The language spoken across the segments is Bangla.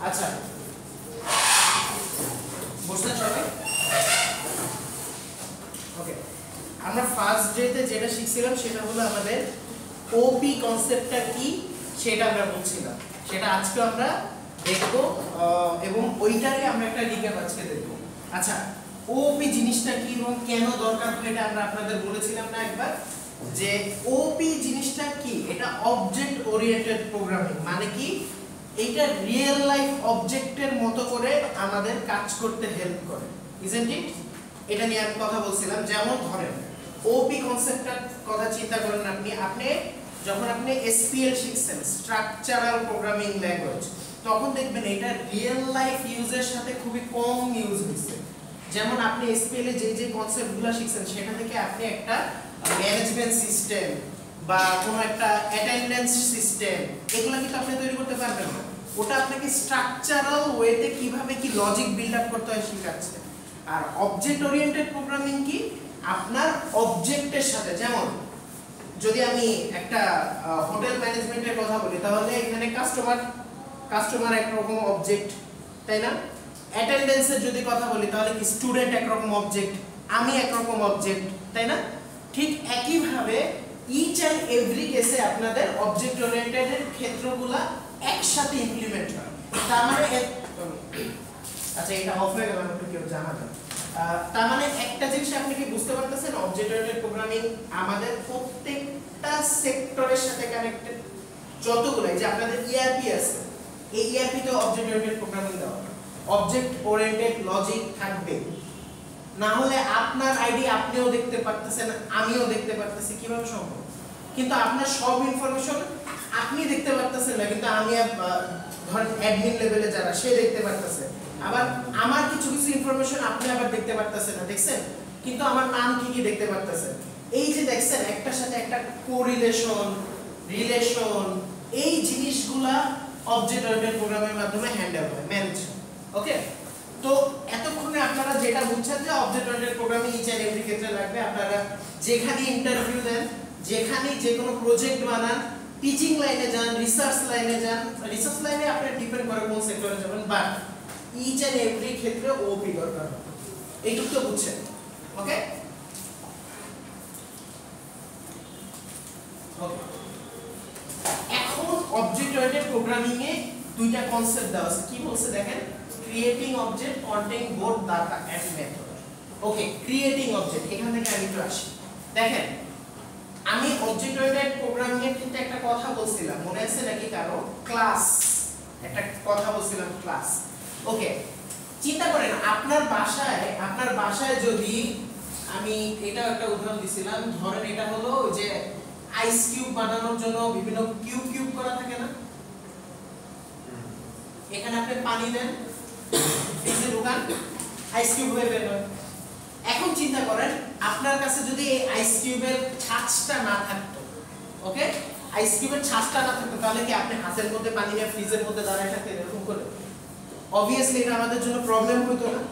আচ্ছা বুঝতে সবাই ওকে আমরা ফার্স্ট ডেতে যেটা শিখছিলাম সেটা হলো আমাদের ওপি কনসেপ্টটা কি সেটা আমরা বলছিলাম, সেটা আজকে আমরা দেখব এবং ওইটারই আমরা একটা রিক্যাপ আজকে দেখব। আচ্ছা ওপি জিনিসটা কি এবং কেন দরকার এটা আমরা আপনাদের বলেছিলাম না একবার, যে ওপি জিনিসটা কি? এটা অবজেক্ট ওরিয়েন্টেড প্রোগ্রামিং, মানে কি এটা রিয়েল লাইফ অবজেক্টের মতো করে আমাদের কাজ করতে হেল্প করে, ইজন্ট ইট? এটা নিয়ে আমি কথা বলছিলাম। যেমন ধরেন ওপি কনসেপ্টটার কথা চিন্তা করেন, আপনি যখন আপনি এসপিএল শিখছেন, স্ট্রাকচারাল প্রোগ্রামিং ল্যাঙ্গুয়েজ, তখন দেখবেন এটা রিয়েল লাইফ ইউজের সাথে খুবই কম ইউজ হয়েছে। যেমন আপনি এসপিএল এ যে কনসেপ্টগুলো শিখছেন সেটা থেকে আপনি একটা ম্যানেজমেন্ট সিস্টেম বা কোনো একটা অ্যাটেন্ডেন্স সিস্টেম এগুলো কিন্তু আপনি তৈরি করতে পারবেন না। ওটা আপনাকে স্ট্রাকচারাল ওয়েতে কিভাবে কি লজিক বিল্ড আপ করতে হয় শেখাচ্ছে। আর অবজেক্ট ওরিয়েন্টেড প্রোগ্রামিং কি আপনার অবজেক্টের সাথে, যেমন যদি আমি একটা হোটেল ম্যানেজমেন্টের কথা বলি তাহলে এখানে কাস্টমার একরকম অবজেক্ট, তাই না? অ্যাটেন্ডেন্সের যদি কথা বলি তাহলে কি স্টুডেন্ট একরকম অবজেক্ট, আমি একরকম অবজেক্ট, তাই না? ঠিক একইভাবে ইচ অ্যান্ড এভরি কেসে আপনাদের অবজেক্ট ওরিয়েন্টেড এর ক্ষেত্রগুলা একসাথে ইমপ্লিমেন্ট হয়। তার মানে আচ্ছা এটা অফ হয়ে গেল, একটু কেউ জানাবেন। তার মানে একটা জিনিস আপনি কি বুঝতে পারতেছেন, অবজেক্ট ওরিয়েন্টেড প্রোগ্রামিং আমাদের প্রত্যেকটা সেক্টরের সাথে কানেক্টেড। যতগুলো যে আপনাদের ইআরপি আছে, এই ইআরপি তে অবজেক্ট ওরিয়েন্টেড প্রোগ্রামিং দেওয়া হয়, অবজেক্ট ওরিয়েন্টেড লজিক থাকবে, না হলে আপনার আইডি আপনিও দেখতে পারতেছেন আমিও দেখতে পারতেছি, কিভাবে সম্ভব? কিন্তু আপনার সব ইনফরমেশন আপনি দেখতে পারতেছেন না, কিন্তু আমি ধরেন অ্যাডমিন লেভেলে যারা সে দেখতে পারতেছে, আবার আমার কিছু ইনফরমেশন আপনি আবার দেখতে পারতেছেন না, দেখছেন? কিন্তু আমার নাম ঠিকই দেখতে পারতেছেন। এই যে দেখছেন একটার সাথে একটা কোরিলেশন, রিলেশন, এই জিনিসগুলা অবজেক্ট ওরিয়েন্টেড প্রোগ্রামের মাধ্যমে হ্যান্ডেল হয়, ম্যানেজ। ওকে, তো এতক্ষণে আপনারা যেটা বুঝছেন যে object oriented programming each and every ক্ষেত্রে লাগবে। আপনারা যেখানে ইন্টারভিউ দেন, যেখানে যে কোনো প্রজেক্ট বানান, টিচিং লাইনে যান, রিসার্চ লাইনে যান, রিসার্চ লাইনে আপনার ডিপেন্ড করে কোন সেক্টরে যাবেন, বাট ইচ এন্ড এভরি ক্ষেত্রে ওপি দরকার হবে। এইটুকু তো বুঝছেন? ওকে ওকে, এখন অবজেক্ট ওরিয়েন্টেড প্রোগ্রামিং এ দুইটা কনসেপ্ট দেওয়া আছে। কি বলছে দেখেন, creating object contain both data and method. Okay, creating object, এখান থেকে আমি একটু আসি। দেখেন আমি অবজেক্ট ওরিয়েন্টেড প্রোগ্রামিং এর কিন্তু একটা কথা বলছিলাম, মনে আছে নাকি কারো? ক্লাস, একটা কথা বলছিলাম ক্লাস। ওকে, চিন্তা করেন আপনার বাসায় যদি আমি এটা একটা উদাহরণ দিছিলাম, ধরেন এটা হলো যে আইস কিউব বানানোর জন্য বিভিন্ন কিউব করা থাকে না, এখানে আপনি পানি দেন, ফ্রিজে ঢোকান, আইস কিউব হয়ে বের হয়। এখন চিন্তা করেন আপনার কাছে যদি এই আইস কিউবের ছাঁচটা না থাকতো, ওকে, আইস কিউবের ছাঁচটা না থাকতো, তাহলে কি আপনি হাতের মধ্যে পানি নিয়ে ফ্রিজের মধ্যে দাঁড়ায় থাকতেন এরকম করে? অবভিয়াসলি এটা আমাদের জন্য প্রবলেম হতো না।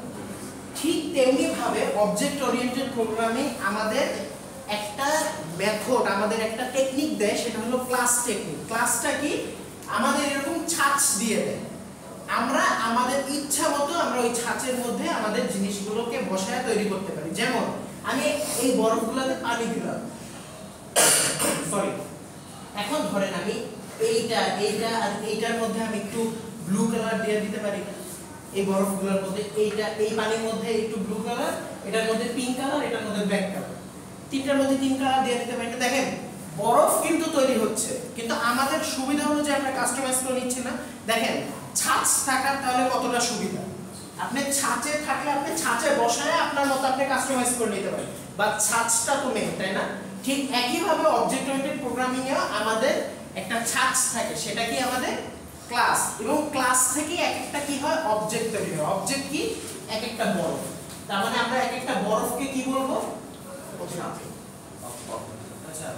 ঠিক তেমনি ভাবে অবজেক্ট ওরিয়েন্টেড প্রোগ্রামিং আমাদের একটা মেথড, আমাদের একটা টেকনিক দেয়, সেটা হলো ক্লাস টেকনিক। ক্লাসটা কি? আমাদের এরকম ছাঁচ দিয়ে দেয়, আমরা আমাদের ইচ্ছা মতো আমরা ওই ছাঁচের মধ্যে আমাদের জিনিসগুলোকে বসায় তৈরি করতে পারি। যেমন আমি এই বরফগুলোতে পানি দিলাম, সরি, এখন ধরেন আমি এইটা আর এইটার মধ্যে আমি একটু ব্লু কালার দিয়ে দিতে পারি, এই বরফগুলোর মধ্যে এই পানির মধ্যে একটু ব্লু কালার, এটার মধ্যে পিঙ্ক কালার, এটার মধ্যে ব্ল্যাক কালার, তিনটার মধ্যে তিন কালার দিয়ে দিতে পারি। দেখেন বরফ কিন্তু তৈরি হচ্ছে, কিন্তু আমাদের সুবিধা অনুযায়ী আমরা কাস্টমাইজ করে নিচ্ছি না। দেখেন ছাঁচ থাকার তাহলে কতটা সুবিধা, আপনি ছাঁচে থাকলে আপনি ছাঁচে বসায় আপনার মতো আপনি কাস্টমাইজ করে নিতে পারেন, বা ছাঁচটা তো মেইন, তাই না? ঠিক একইভাবে অবজেক্ট ওরিয়েন্টেড প্রোগ্রামিং এ আমাদের একটা ছাঁচ থাকে, সেটা কি আমাদের ক্লাস, এবং ক্লাস থেকে এক একটা কি হয় অবজেক্ট তৈরি হয়। অবজেক্ট কি? এক একটা বরফ। তার মানে আমরা এক একটা বরফকে কি বলবো? আচ্ছা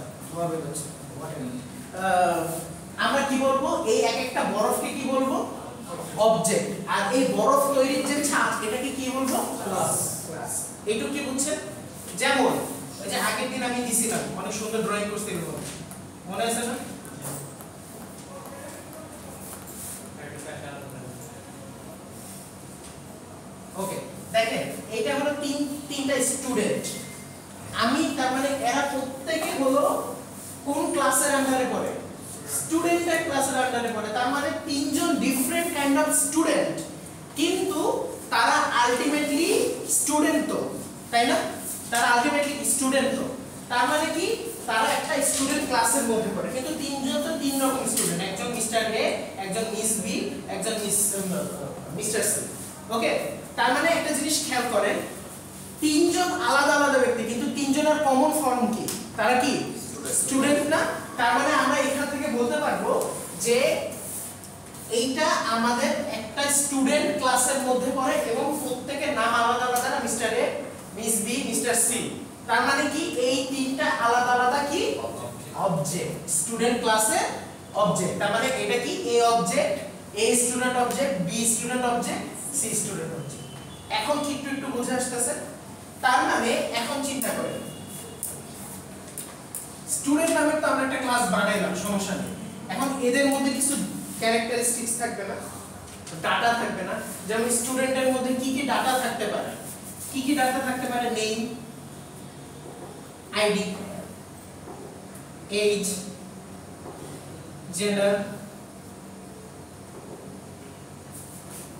আমরা কি বলবো? এই এক একটা বরফকে কি বলবো? অবজেক্ট। আর এই বরফ তৈরির যে ছাঁচ এটাকে কি বলবো? ক্লাস। ক্লাস, এইটুকু কি বুঝছেন? যেমন ওই যে আগের দিন আমি দিছিলাম অনেক সুন্দর ড্রয়িং করছিলাম, মনে আছে না? হলো তিনটা স্টুডেন্ট, আমি তার মানে এরা প্রত্যেকে হলো কোন ক্লাসের আন্ডারে পড়ে, স্টুডেন্টের ক্লাসের আন্ডারে পড়ে। তার মানে তিনজন ডিফারেন্ট কাইন্ড অফ স্টুডেন্ট, কিন্তু তারা আলটিমেটলি স্টুডেন্ট তো, তাই না? তারা আলটিমেটলি স্টুডেন্ট তো, তার মানে কি তারা একটা স্টুডেন্ট ক্লাসের মধ্যে পড়ে, কিন্তু তিনজন তো তিন রকম স্টুডেন্ট, একজন মিস্টার এ, একজন মিস বি, একজন মিস্টার সি। ওকে, তার মানে একটা জিনিস খেয়াল করেন, তিনজন আলাদা আলাদা ব্যক্তি, কিন্তু তিনজনের কমন ফর্ম কি? তারা কি স্টুডেন্ট না? তার মানে আমরা এখান থেকে বলতে পারবো যে এইটা আমাদের একটা স্টুডেন্ট ক্লাসের মধ্যে পড়ে এবং প্রত্যেকের নাম আলাদা আলাদা, না? Mister A, miss B, mister C. তার মানে কি এই তিনটা আলাদা আলাদা কি অবজেক্ট, স্টুডেন্ট ক্লাসের অবজেক্ট। তার মানে এটা কি A object, A student object, B student object, C student object. এখন কি একটু বুঝে আসতেছে? তার মানে এখন চিন্তা করেন, স্টুডেন্ট নামে তো আমরা একটা ক্লাস বানাইলাম, সমস্যা নেই। এখন এদের মধ্যে কিছু ক্যারেক্টারিস্টিক্স থাকবে না, ডাটা থাকবে না? যেমন স্টুডেন্টের মধ্যে কি কি ডাটা থাকতে পারে? কি কি ডাটা থাকতে পারে? Name, ID, age, gender,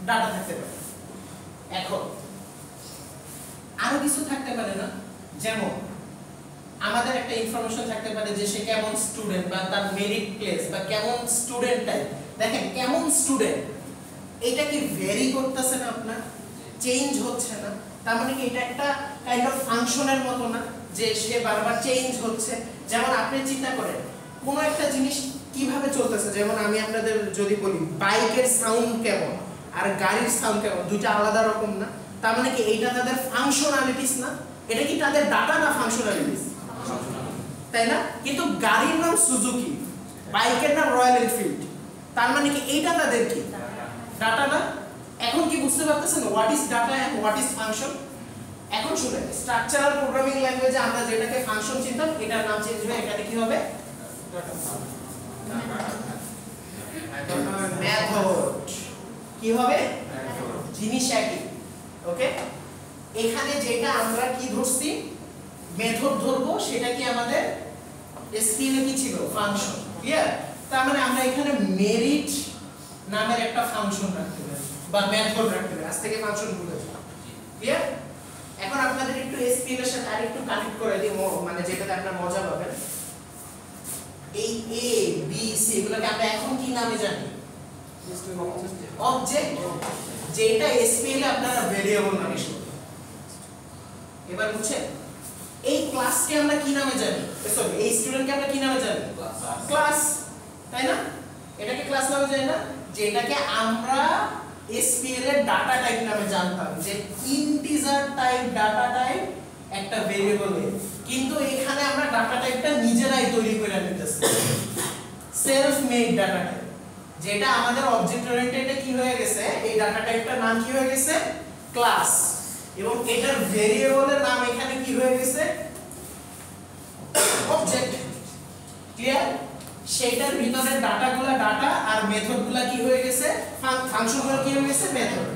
data থাকতে পারে। এখন আরো কিছু থাকতে পারে না? যেমন আমাদের একটা ইনফরমেশন থাকতে পারে যে সে কেমন স্টুডেন্ট, বা তার মেরিট প্লেস, বা কেমন স্টুডেন্ট টাইপ। দেখেন কেমন স্টুডেন্ট, এটা কি ভেরি করতেছে না আপনার, চেঞ্জ হচ্ছে না? তার মানে কি এটা একটা কাইন্ড অফ ফাংশনের মতো না, যে সে বারবার চেঞ্জ হচ্ছে? যেমন আপনি চিন্তা করেন কোন একটা জিনিস কিভাবে চলতেছে, যেমন আমি আপনাদের যদি বলি বাইকের সাউন্ড কেমন আর গাড়ির সাউন্ড কেমন, দুইটা আলাদা রকম না? তার মানে কি এইটা তাদের ফাংশনালিটিস না? এটা কি তাদের ডাটা না ফাংশনালিটিস? তাই না? কিন্তু গাড়ির নাম সুজুকি, বাইকের নাম রয়্যাল এনফিল্ড, তার মানে কি এইটা তাদের কি ডাটা না? এখন কি বুঝতে পারতেছেন what is data and what is function? এখন শুনেন, স্ট্রাকচারাল প্রোগ্রামিং ল্যাঙ্গুয়েজে আমরা যেটাকে ফাংশন চিনতাম, এটার নাম চেঞ্জ হয়ে এখানে কি হবে? মেথড। কি হবে? জিনিস একই। ওকে, এখানে যেটা আমরা কি ধরছি, মেথড ধরবো, সেটা কি আমাদের এসকিউএল এ কি ছিল? ফাংশন। ক্লিয়ার? তার মানে আমরা এখানে মেরিট নামের একটা ফাংশন রাখতে পারি বা মেথড রাখতে পারি, আজ থেকে ফাংশন ভুলে যাও। ক্লিয়ার? এখন আপনাদের একটু এসকিউএল এর সাথে আরেকটু কানেক্ট করে দিই, মানে যেটাতে আপনারা মজা পাবেন। এই এ বি সি এগুলোকে আমরা এখন কি নামে জানি? অবজেক্ট, যেটা এসকিউএল এ আপনারা ভেরিয়েবল নামে শুনবেন। এবার বুঝছেন? এই ক্লাসকে আমরা কি নামে জানি? সরি, এই স্টুডেন্টকে আমরা কি নামে জানি? ক্লাস, তাই না? এটাকে ক্লাস নামে জানি না? যেটাকে আমরা এসকিউএল এর ডাটা টাইপ নামে জানতাম, যে ইন্টিজার টাইপ ডাটা টাইপ একটা ভেরিয়েবল এ, কিন্তু এখানে আমরা ডাটা টাইপটা নিজেরাই তৈরি করে নিতেছি, সেলফ মেড ডাটা টাইপ, যেটা আমাদের অবজেক্ট ওরিয়েন্টেডে কি হয়ে গেছে, এই ডাটা টাইপটার নাম কি হয়ে গেছে? ক্লাস। এবং এটার ভেরিয়েবলের নাম এখানে কি হয়ে গেছে? অবজেক্ট। ক্লিয়ার? সেটার ভিতরে ডাটাগুলো ডাটা আর মেথডগুলো কি হয়ে গেছে? ফাংশনগুলো কি হয়ে গেছে? মেথড।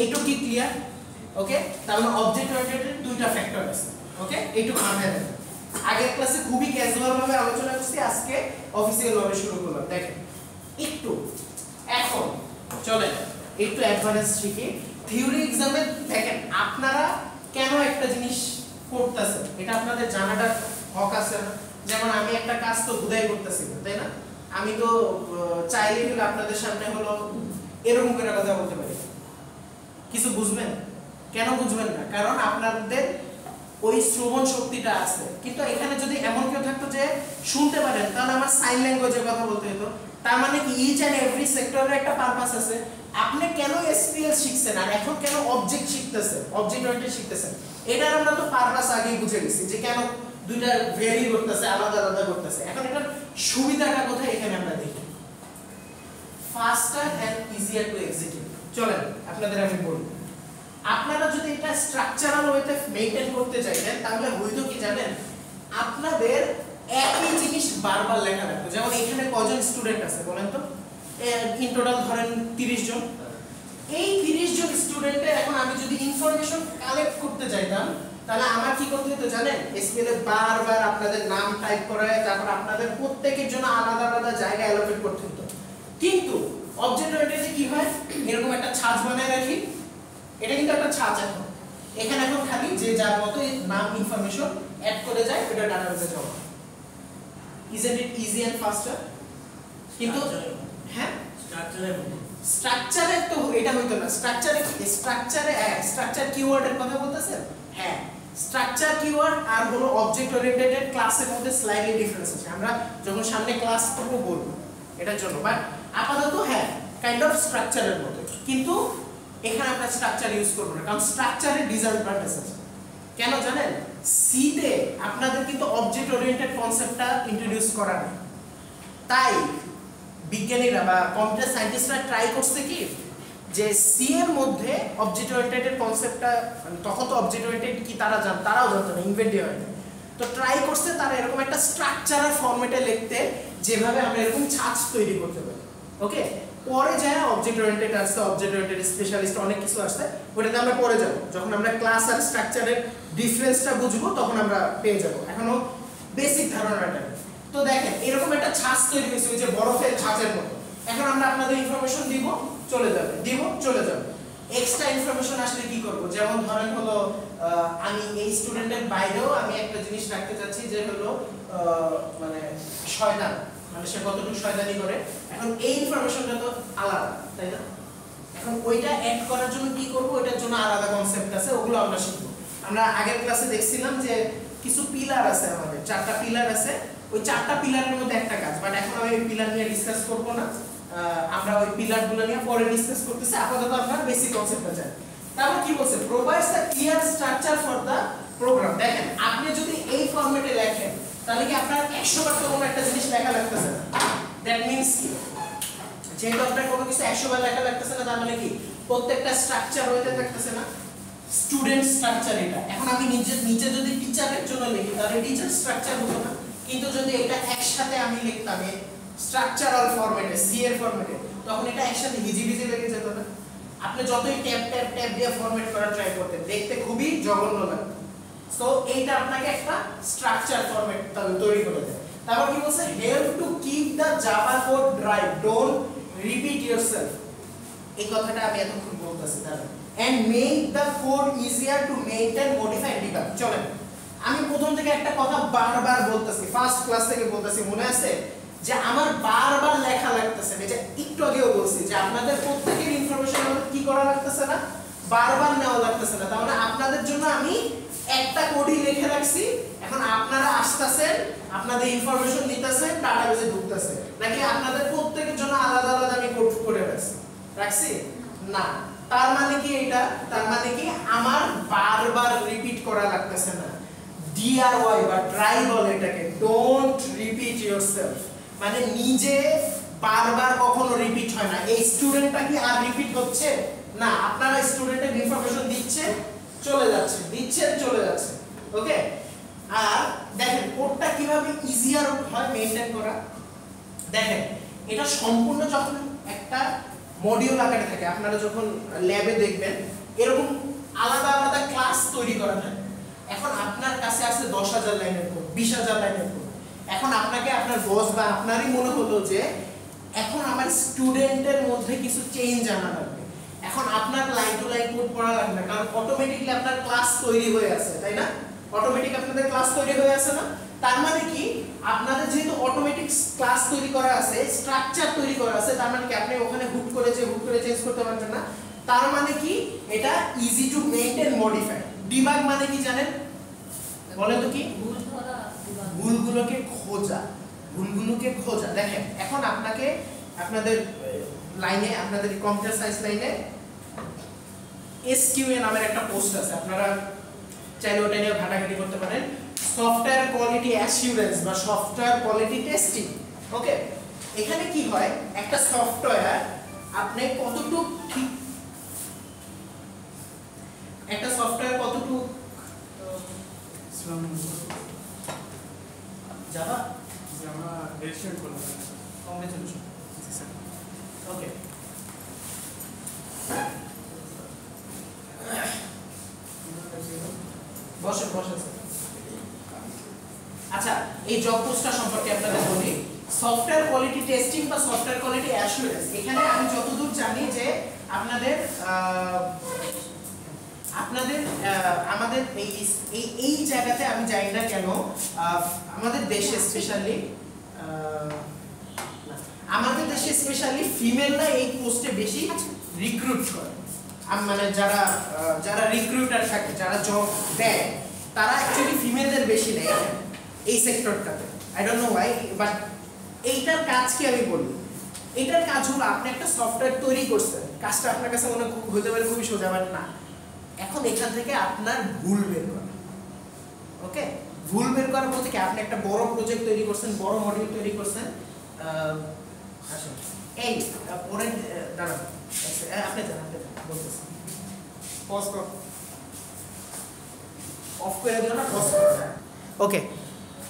এইটুকু কি ক্লিয়ার? ওকে, তাহলে অবজেক্ট ওরিয়েন্টেডের দুইটা ফ্যাক্টর আছে। ওকে, এইটুকু মাথায় রাখবেন। আগের ক্লাসে খুবই ক্যাজুয়াল ভাবে আলোচনা করছি, আজকে অফিসিয়াল ভাবে শুরু করলাম। দেখেন একটু, এখন চলেন একটু অ্যাডভান্স শিখি। থিওরি এক্সামে দেখেন আপনারা কেন একটা জিনিস করতেছেন, এটা আপনাদের জানাটা হক আছে না? যেমন আমি একটা কাজ তো বুঝাই করতেছি না, তাই না? আমি তো চাইলে হলো আপনাদের সামনে হলো এরকম করে কথা বলতে পারি, কিছু বুঝবেন? কেন বুঝবেন না? কারণ আপনাদের ওই শ্রবণ শক্তিটা আছে। কিন্তু এখানে যদি এমন কেউ থাকতো যে শুনতে পারেন, তাহলে আমার সাইন ল্যাঙ্গুয়েজে কথা বলতে হতো। তার মানে কি ইচ এন্ড এভরি সেক্টরের একটা পারপাস আছে। আপনি কেন এসপিএল শিখছেন আর এখন কেন অবজেক্ট শিখতেছেন, অবজেক্ট ওরিয়েন্টেড শিখতেছেন, এটার আমরা তো পারপাস আগেই বুঝে গেছি, যে কেন দুইটা ভেরি করতেছে, আলাদা আলাদা করতেছে। এখন এটার সুবিধাটা কোথায় এখানে আমরা দেখি, faster and easier to execute. চলেন আপনাদের আমি বলি, আপনারা যদি এটা স্ট্রাকচারাল ওয়েতে মেইনটেইন করতে চাইতেন, তাহলে হয়তো কি জানেন, আপনাদের একই জিনিস বারবার লেখা লাগতো। যেমন এখানে কজন স্টুডেন্ট আছে বলেন তো? ইন টোটাল ধরেন 30 জন। এই 30 জন স্টুডেন্টের এখন আমি যদি ইনফরমেশন কালেক্ট করতে চাইতাম তাহলে আমার কি করতে হতো জানেন, এসকিউএল এ বারবার আপনাদের নাম টাইপ করে তারপর আপনাদের প্রত্যেকের জন্য আলাদা আলাদা জায়গা অ্যালোকেট করতে হতো। কিন্তু অবজেক্ট ওরিয়েন্টেডে কি হয়, এরকম একটা ছাঁচ বানায় রাখি, এটা কিন্তু একটা ছাঁচ এখন, এখানে এখন খালি যে যার মতো নাম ইনফরমেশন অ্যাড করে যায় ওটা ডাটাবেসে জমা। Isn't it easy and faster? কিন্তু হ্যাঁ স্ট্রাকচারে তো এটা হইতো না। স্ট্রাকচার কিওয়ার্ডের কথা বলতেছেন? হ্যাঁ, স্ট্রাকচার কিওয়ার্ড আর হলো অবজেক্ট ওরিয়েন্টেড ক্লাসের মধ্যে স্লাইটলি ডিফারেন্স আছে, আমরা যখন সামনে ক্লাস করব বলবো এটার জন্য। বাট আপাতত হ্যাঁ কাইন্ড অফ স্ট্রাকচারের মতো, কিন্তু এখানে আমরা স্ট্রাকচার ইউজ করব না, কারণ স্ট্রাকচারের ডিসঅ্যাডভান্টেজ আছে। কেন জানেন, সি তে আপনাদের কিন্তু অবজেক্ট ওরিয়েন্টেড কনসেপ্টটা ইন্ট্রোডিউস করা নেই, তাই বিজ্ঞানীরা বা কম্পিউটার সায়েন্টিস্টরা ট্রাই করছে কি যে সি এর মধ্যে অবজেক্ট ওরিয়েন্টেড কনসেপ্টটা, তখন তো অবজেক্ট ওরিয়েন্টেড কি তারাও জানতো না, ইনভেন্টই হয়নি, তো ট্রাই করছে তারা এরকম একটা স্ট্রাকচারাল ফরম্যাটে লিখতে যেভাবে আমরা এরকম ছাঁচ তৈরি করতে পারি। ওকে, পরে যায় অবজেক্ট ওরিয়েন্টেড আসছে, অবজেক্ট ওরিয়েন্টেড স্পেশালিস্ট অনেক কিছু আসছে, ওটাতে আমরা পরে যাব, যখন আমরা ক্লাস আর স্ট্রাকচারের ডিফারেন্সটা বুঝবো তখন আমরা পেয়ে যাব, এখনো বেসিক ধারণাটা। তো দেখেন এরকম একটা ছাঁচ তৈরি হয়েছে ওই যে বরফের ছাঁচের মতো, এখন আমরা আপনাদের ইনফরমেশন দিব চলে যাবে, দিব চলে যাবে। এক্সট্রা ইনফরমেশন আসলে কি করব, যেমন ধরেন হলো আমি এই স্টুডেন্টের বাইরেও আমি একটা জিনিস রাখতে চাচ্ছি যে হলো মানে শয়তান, মানে সে কতটুকু শয়তানি করে, এখন এই ইনফরমেশনটা তো আলাদা তাই না, এখন ওইটা অ্যাড করার জন্য কি করব, ওইটার জন্য আলাদা কনসেপ্ট আছে, ওগুলো আমরা শিখব। আমরা আগের ক্লাসে দেখছিলাম যে কিছু পিলার আছে, আমাদের 4টা পিলার আছে, ওই 4টা পিলারের মধ্যে একটা কাজ, বাট এখন আমি ওই পিলার নিয়ে ডিসকাস করব না, আমরা ওই পিলারগুলো নিয়ে পরে ডিসকাস করতেছি, আপাতত আমরা বেসিক কনসেপ্টটা জানি। তারপর কি বলছে, provides a clear structure for the program. দেখেন আপনি যদি এই ফরম্যাটে লেখেন তাহলে কি আপনার 100 বার কোনো একটা জিনিস লেখা লাগতেছে না, দ্যাট মিন্স কি, যেহেতু আপনার কোনো কিছু 100 বার লেখা লাগতেছে না, তার মানে কি প্রত্যেকটা স্ট্রাকচার হইতে থাকতেছে না, স্টুডেন্ট স্ট্রাকচার এটা। এখন আমি নিচে যদি টিচারের জন্য লিখি তাহলে টিচার স্ট্রাকচার হতো না, কিন্তু যদি এটা একসাথে আমি লিখতাম স্ট্রাকচারাল ফরম্যাটে, সি এর ফরম্যাটে, তখন এটা একসাথে হিজিবিজি লেগে যেত না, আপনি যতই ট্যাব দিয়ে ফরম্যাট করা ট্রাই করতেন দেখতে খুবই জঘন্য লাগতো। সো এইটা আপনাকে একটা স্ট্রাকচার ফরম্যাট তৈরি করে দেয়। তারপর কি বলছে, help to keep the Java code drive, don't repeat yourself, এই কথাটা আমি এতক্ষণ বলতেছি তাহলে, and make the code easier to maintain, modify, debug. চলেন আমি প্রথম থেকে একটা কথা বারবার বলতেছি, ফার্স্ট ক্লাস থেকে বলতেছি, মনে আছে যে আমার বারবার লেখা লাগতেছে, এই যে একটু আগেও বলছি যে আপনাদের প্রত্যেকের ইনফরমেশন আমাদের কি করা লাগতেছে না, বারবার নেওয়া লাগতেছে না, তার মানে আপনাদের জন্য আমি একটা কোডই লিখে রাখছি, এখন আপনারা আসতেছেন আপনাদের ইনফরমেশন নিতেছেন ডাটাবেসে ঢুকতেছে, নাকি আপনাদের প্রত্যেকের জন্য আলাদা আলাদা আমি কোড করে রাখছি না, তার মানে কি এটা, তার মানে কি আমার বারবার রিপিট করা লাগতেছে না, ডিআরওয়াই বা ট্রাই বলে এটাকে, ডোন্ট রিপিট ইয়োরসেলফ, মানে নিজে বারবার কখনো রিপিট হয় না। এই স্টুডেন্টটা কি আর রিপিট হচ্ছে না, আপনারা স্টুডেন্টের ইনফরমেশন দিচ্ছেন চলে যাচ্ছে, দিচ্ছেন চলে যাচ্ছে। ওকে, আর দেখেন কোডটা কিভাবে ইজিয়ার হয় মেইনটেইন করা, দেখেন এটা সম্পূর্ণ যখন একটা মডিউল আকারে থাকে, আপনারা যখন ল্যাবে দেখবেন এরকম আলাদা আলাদা ক্লাস তৈরি করা থাকে, এখন আপনার কাছে আছে 10,000 লাইনের কোড, 20,000 লাইনের কোড, এখন আপনাকে আপনার বস বা আপনারই মনে হলো যে এখন আমার স্টুডেন্টের মধ্যে কিছু চেঞ্জ আনা লাগবে, এখন আপনার লাইন টু লাইন কোড পড়া লাগবে না, কারণ অটোমেটিক্যালি আপনার ক্লাস তৈরি হয়ে আছে, তাই না, অটোমেটিক আপনাদের ক্লাস তৈরি হয়ে আছে না, তার মানে কি আপনাদের যেহেতু অটোমেটিক ক্লাস তৈরি করা আছে, স্ট্রাকচার তৈরি করা আছে, তার মানে কি আপনি ওখানে হুট করে চেঞ্জ করতে পারবেন না, তার মানে কি এটা easy to maintain, modify. Debug মানে কি জানেন, বলেন তো কি, ভুলগুলোকে খোঁজা। দেখেন এখন আপনাকে আপনাদের লাইনে, আপনাদের কম্পিউটার সায়েন্স লাইনে এসকিউএ নামের একটা পোস্ট আছে, আপনারা চাইলে ওটা নিয়ে ঘাটাঘাটি করতে পারেন, সফটওয়্যার কোয়ালিটি অ্যাসিউরেন্স বা সফটওয়্যার কোয়ালিটি টেস্টিং। ওকে, এখানে কি হয়, একটা সফটওয়্যার আপনি কতটুকু ঠিক, একটা সফটওয়্যার কতটুকু জাভা রেজিস্টার করলাম, কংগ্রেচুলেশন। ওকে, বসেন বসেন স্যার। আচ্ছা, এই জব পোস্টটা সম্পর্কে আপনাদের বলি। সফটওয়্যার কোয়ালিটি টেস্টিং বা সফটওয়্যার কোয়ালিটি অ্যাসুরেন্স, এখানে আমি যতদূর জানি যে আপনাদের আমাদের এই জায়গাতে আমি জানি না কেন আমাদের দেশে স্পেশালি ফিমেলরা এই পোস্টে বেশি রিক্রুট করে। মানে যারা রিক্রুটার থাকে, যারা জব দেয়, তারা অ্যাকচুয়ালি ফিমেলদের বেশি নেয় এই সেক্টরটাতে। I don't know why, but এইটার কাজ কি আমি বলি। এটার কাজ হলো আপনি একটা সফটওয়্যার তৈরি করছেন, কাজটা আপনার কাছে মনে হতে পারে খুবই সোজা, বাট না। এখন এখান থেকে আপনার ভুল বের করা, ওকে, ভুল বের করার বলতে কি, আপনি একটা বড় প্রজেক্ট তৈরি করছেন, বড় মডিউল তৈরি করছেন। আসুন এই পরে দাঁড়ান, আপনি বলতেছেন পজ কর, অফ করে দিও না, পজ কর। ওকে,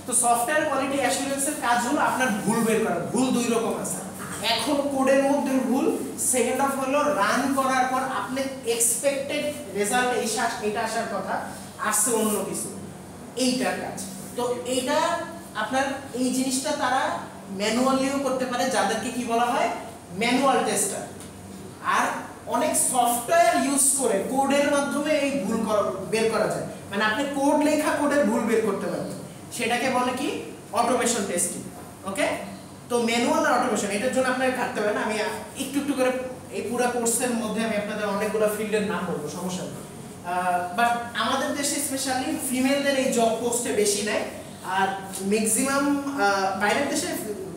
তো সফটওয়্যার কোয়ালিটি অ্যাসুরেন্সের কাজ হলো আপনার ভুল বের করা। ভুল দুই রকম আছে, এখন কোডের মধ্যে ভুল, সেকেন্ড অফ হলো রান করার পর আপনি এক্সপেক্টেড রেজাল্ট এটা আসার কথা, আসছে অন্য কিছু, এইটার কাজ। তো এইটা আপনার এই জিনিসটা তারা ম্যানুয়ালিও করতে পারে, যাদেরকে কি বলা হয় ম্যানুয়াল টেস্টার। আর অনেক সফটওয়্যার ইউজ করে কোডের মাধ্যমে এই ভুল বের করা যায়, মানে আপনি কোড লেখা কোডের ভুল বের করতে পারবেন, সেটাকে বলে কি অটোমেশন টেস্টিং। ওকে, তো ম্যানুয়াল আর অটোমেশন, এটার জন্য আপনাকে থাকতে হবে না। আমি একটু একটু করে এই পুরো কোর্সের মধ্যে আমি আপনাদের অনেকগুলো ফিল্ডের নাম বলবো, সমস্যা নেই। বাট আমাদের দেশে স্পেশালি ফিমেলদের এই জব পোস্টে বেশি নেয়, আর ম্যাক্সিমাম বাইরের দেশে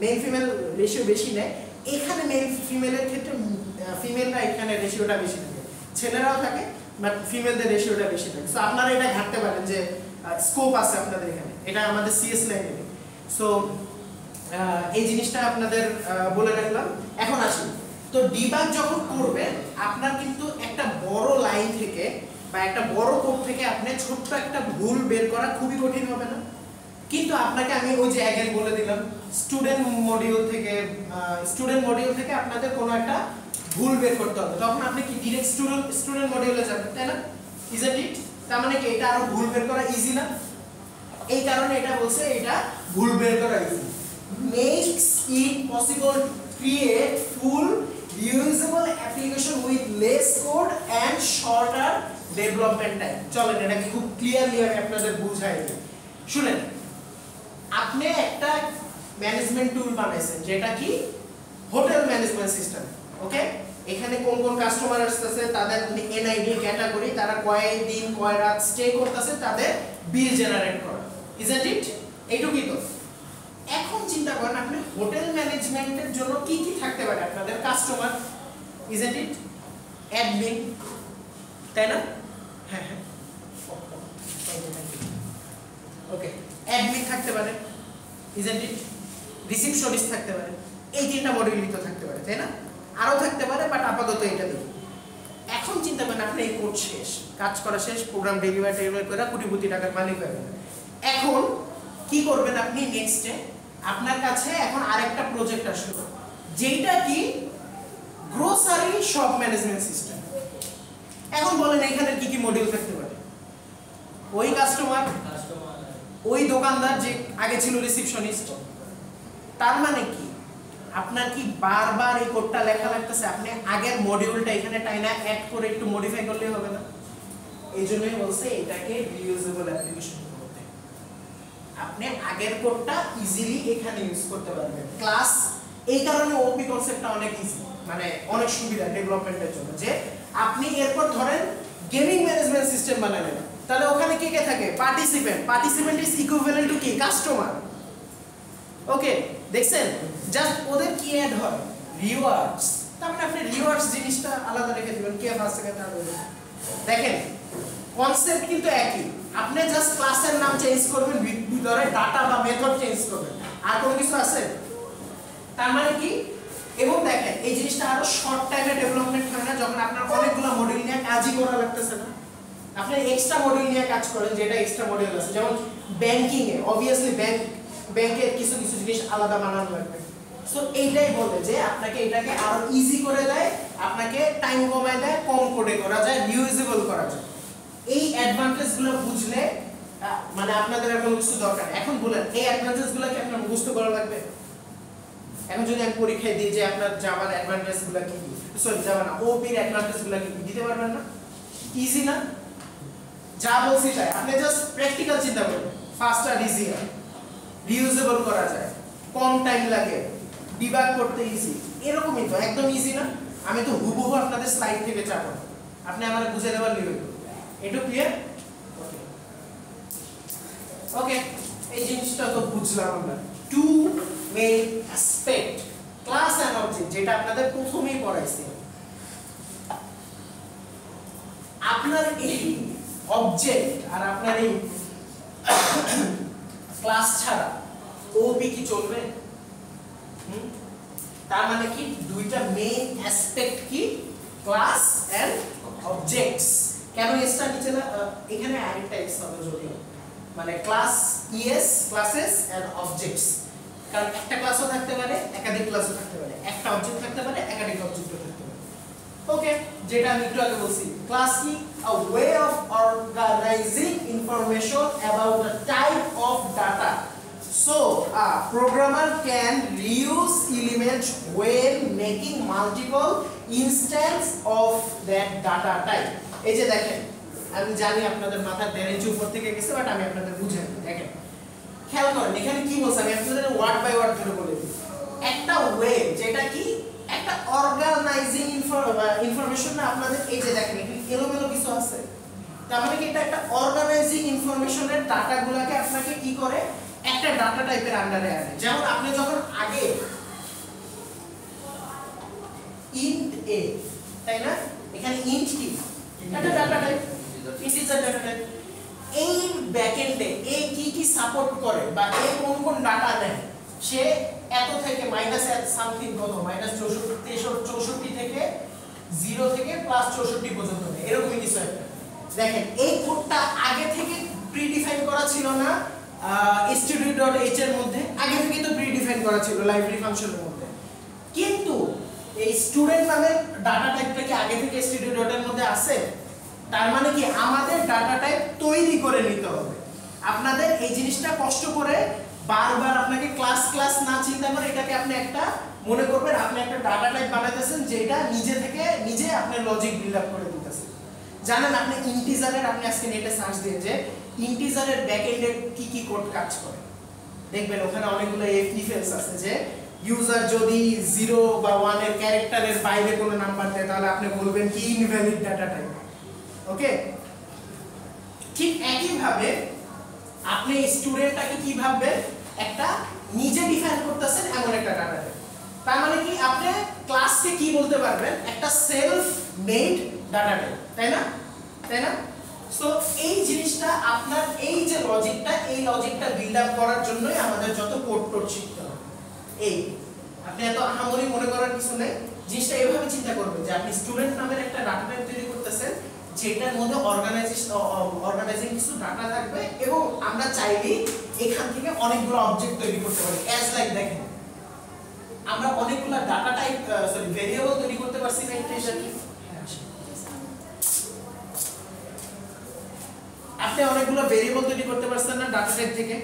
মেল ফিমেল রেশিও বেশি নেয়। এখানে মেল ফিমেলের ক্ষেত্রে ফিমেলরা এখানে রেশিওটা বেশি থাকে, ছেলেরাও থাকে বাট ফিমেলদের রেশিওটা বেশি থাকে। সো আপনারা এটা ঘাটতে পারেন যে স্কোপ আছে আপনাদের এখানে, এটা আমাদের সিএস লাইনে। সো এই জিনিসটা আপনাদের বলে রাখলাম। এখন আসুন, তো ডিবাগ যখন করবেন, আপনার কিন্তু একটা বড় লাইন থেকে বা একটা বড় কোড থেকে আপনি ছোট্ট একটা ভুল বের করা খুবই কঠিন হবে না? কিন্তু আপনাকে আমি ওই যে আগে বলে দিলাম, স্টুডেন্ট মডিউল থেকে আপনাদের কোনো একটা ভুল বের করতে হবে, তখন আপনি কি ডিরেক্ট স্টুডেন্ট মডিউলে যাবেন, তাই না? Isn't it? তার মানে কি এটা আরো ভুল বের করা ইজি না? এই কারণে এটা বলছে এটা ভুল বের করা easy. makes it possible to create full reusable application with less code and shorter development time. চলেন এটাকে খুব ক্লিয়ারলি আমি আপনাদের বুঝাই দিই। শুনেন, আপনি একটা ম্যানেজমেন্ট টুল বানাইছেন, যেটা কি হোটেল ম্যানেজমেন্ট সিস্টেম। ওকে, এখানে কোন কোন কাস্টমার আসতেছে, তাদের এনআইডি ক্যাটাগরি, তারা কয় দিন কয় রাত স্টে করতেছে, তাদের বিল জেনারেট করা। Isn't it? এইটুকুই তো। এখন চিন্তা করেন আপনি হোটেল ম্যানেজমেন্টের জন্য কি কি থাকতে পারে আপনাদের কাস্টমার, ইজন্ট ইট? অ্যাডমিন, তাই না? হ্যাঁ হ্যাঁ, ওকে, অ্যাডমিন থাকতে পারে, ইজন্ট ইট? রিসিপশনিস্ট থাকতে পারে, এই তিনটা মডিউলই তো থাকতে পারে, তাই না? আরও থাকতে পারে, বাট আপাতত এটা দেখি। এখন চিন্তা করেন আপনি এই কোর্স শেষ, কাজ করা শেষ, প্রোগ্রাম ডেলিভারি করে কোটি টাকার মালিক হয়ে গেলেন। এখন কি করবেন আপনি নেক্সটে? আপনার কাছে এখন আরেকটা প্রজেক্ট আসবে, যেটা কি গ্রোসারি শপ ম্যানেজমেন্ট সিস্টেম। এখন বলেন এখানে কি কি মডিউল থাকতে পারে? ওই কাস্টমার, ওই দোকানদার যে আগে ছিল রিসিপশনিস্ট। তার মানে কি আপনার কি বারবার এই কোডটা লেখা লাগতেছে? আপনি আগের মডিউলটা এখানে টাইনা অ্যাড করে একটু মডিফাই করলেই হবে না? এই জন্যই বলছে এটাকে রিউজেবল অ্যাপ্লিকেশন করতে। আপনি আগের কোডটা ইজিলি এখানে ইউজ করতে পারবেন। ক্লাস এই কারণে ওপি কনসেপ্টটা অনেক ইজি, মানে অনেক সুবিধা ডেভেলপমেন্টের জন্য। যে আপনি এরপর ধরেন গেমিং ম্যানেজমেন্ট সিস্টেম বানালেন, তাহলে ওখানে কে কে থাকে? পার্টিসিপেন্ট ইজ ইকুইভ্যালেন্ট টু কি? কাস্টমার। ওকে, দেখছেন জাস্ট ওদের কি অ্যাড হয়? রিওয়ার্ডস। তার মানে আপনি রিওয়ার্ডস জিনিসটা আলাদা রেখে দিবেন, কে ফার্স্ট সেকেন্ড থার্ড হবে। দেখেন কনসেপ্ট কিন্তু একই, আপনি জাস্ট ক্লাসের নাম চেঞ্জ করবেন, ভিতরে ডাটা বা মেথড চেঞ্জ করবেন, আর কোনো কিছু আছে? তার মানে কি? এবং দেখেন এই জিনিসটা আরো শর্ট টাইমে ডেভেলপমেন্ট হয় না, যখন আপনার অনেকগুলো মডিউল নিয়ে কাজই করা লাগতেছে না। আপনি এক্সট্রা মডিউল নিয়ে কাজ করেন, যেটা এক্সট্রা মডিউল আছে, যেমন ব্যাংকিং এ অবভিয়াসলি ব্যাংকের কিছু কিছু জিনিস আলাদা বানানো লাগবে। সো এইটাই বলে যে আপনাকে এটাকে আরো ইজি করে দেয়, আপনাকে টাইম কমায় দেয়, কম কোডে করা যায়, রিউজেবল করা যায়। এই অ্যাডভান্টেজগুলো বুঝলে মানে আপনাদের এখন কিছু দরকার। এখন বলেন এই অ্যাডভান্টেজগুলো কি আপনার মুখস্থ করা লাগবে? এখন যদি আমি পরীক্ষায় দিই যে আপনার জাভার অ্যাডভান্টেজগুলো কি কি, সরি জাভা না, ওপির অ্যাডভান্টেজগুলো কি কি, দিতে পারবেন না? ইজি না? যা বলছি তাই, আপনি জাস্ট প্র্যাকটিক্যাল চিন্তা করবেন। ফাস্ট আর ইজিয়ার, রিউজেবল করা যায়, কম টাইম লাগে, ডিবাগ করতে ইজি, এরকমই তো, একদম ইজি না? আমি তো হুবহু আপনাদের স্লাইড থেকে চাপ, আপনি আমার বুঝে দেওয়ার লিখে দেবেন। এটা ক্লিয়ার? ওকে, এই জিনিসটা তো বুঝলাম আমরা। Two main aspect, class and object, যেটা আপনাদের প্রথমেই পড়াইছি। আপনার এই অবজেক্ট আর আপনার এই ক্লাস ছাড়া ওপি কি চলবে? তার মানে কি দুইটা মেইন অ্যাসপেক্ট কি, ক্লাস এন্ড অবজেক্টস। কেন এসটা নিচে না, এখানে আরেকটা এস হবে যদিও, মানে class ES, classes and objects. কারণ একটা ক্লাসও থাকতে পারে, একাধিক ক্লাসও থাকতে পারে, একটা অবজেক্ট থাকতে পারে, একাধিক অবজেক্টও থাকতে পারে। ওকে, যেটা আমি একটু আগে বলছি, ক্লাস কি, a way of organizing information about the type of data. So a programmer can reuse elements when making multiple instances of that data type. এই যে দেখেন, আমি জানি আপনাদের মাথার ডেরেঞ্জ উপর থেকে গেছে, বাট আমি আপনাদের বুঝাই দিই। দেখেন, খেয়াল করেন এখানে কি বলছে, আমি আপনাদের ওয়ার্ড বাই ওয়ার্ড ধরে বলে দিই। একটা ওয়ে, যেটা কি একটা অর্গানাইজিং ইনফরমেশন না, আপনাদের এই যে দেখেন এখানে এলোমেলো কিছু আছে, তার মানে কি এটা একটা অর্গানাইজিং ইনফরমেশনের ডাটাগুলোকে আপনাকে কি করে একটা ডাটা টাইপের আন্ডারে আনে। যেমন আপনি যখন আগে ইন্ট এ, তাই না, এখানে ইন্ট কি একটা data type, integer data type. এই ব্যাকএন্ডে এ কি কি সাপোর্ট করে বা এ কোন কোন ডাটা নেয়, সে এত থেকে মাইনাস এত সামথিং কত, মাইনাস 64 থেকে 0 থেকে প্লাস 64 পর্যন্ত নেয়, এরকমই কিছু একটা। দেখেন এই কোডটা আগে থেকে প্রিডিফাইন করা ছিল না std.h এর মধ্যে, আগে থেকে তো প্রিডিফাইন করা ছিল লাইব্রেরি ফাংশনের মধ্যে, কিন্তু এই স্টুডেন্ট নামের ডাটা টাইপটা কি আগে থেকে std.h এর মধ্যে আছে? তার মানে কি আমাদের ডাটা টাইপ তৈরি করে নিতে হবে। আপনাদের এই জিনিসটা কষ্ট করে বারবার আপনাকে ক্লাস ক্লাস না চিন্তা করে এটাকে আপনি একটা মনে করবেন আপনি একটা ডাটা টাইপ বানাইতেছেন, যেটা নিজে থেকে নিজে আপনি লজিক বিল্ড আপ করে দিতেছেন। জানেন আপনি ইন্টিজারের, আপনি আজকে নেটে সার্চ দিয়ে যে ইন্টিজারের ব্যাকএন্ডে কি কি কোড কাজ করে, দেখবেন ওখানে অনেকগুলো ইফ এলস আছে, যে ইউজার যদি 0 বা 1 এর ক্যারেক্টারের বাইরে কোনো নাম্বার দেয় তাহলে আপনি বলবেন কি ইনভ্যালিড ডাটা টাইপ। ওকে, ঠিক একই ভাবে আপনি স্টুডেন্টটাকে কি ভাববেন, একটা নিজে ডিফাইন করতেছেন এমন একটা ডাটা টাইপ। তার মানে কি আপনি ক্লাসকে কি বলতে পারবেন, একটা সেলফ মেড ডাটা টাইপ, তাই না? তাই না? সো এই জিনিসটা আপনার এই যে লজিকটা, এই লজিকটা বিল্ড আপ করার জন্যই আমাদের যত কোড টোড শিখতে হবে। এই আপনি এত আহামরি মনে করার কিছু নেই, জিনিসটা এভাবে চিন্তা করবেন যে আপনি স্টুডেন্ট নামের একটা ডাটা টাইপ তৈরি করতেছেন, যেটার মধ্যে অর্গানাইজিং কিছু ডাটা থাকবে, এবং আমরা চাইলেই এখান থেকে অনেকগুলো অবজেক্ট তৈরি করতে পারি। অ্যাজ লাইক দেখেন আমরা অনেকগুলো ডাটা টাইপ ভেরিয়েবল তৈরি করতে পারছি না ইন্টিজারলি, আপনি অনেকগুলো ভেরিয়েবল তৈরি করতে পারছেন না ডাটা টাইপ থেকে,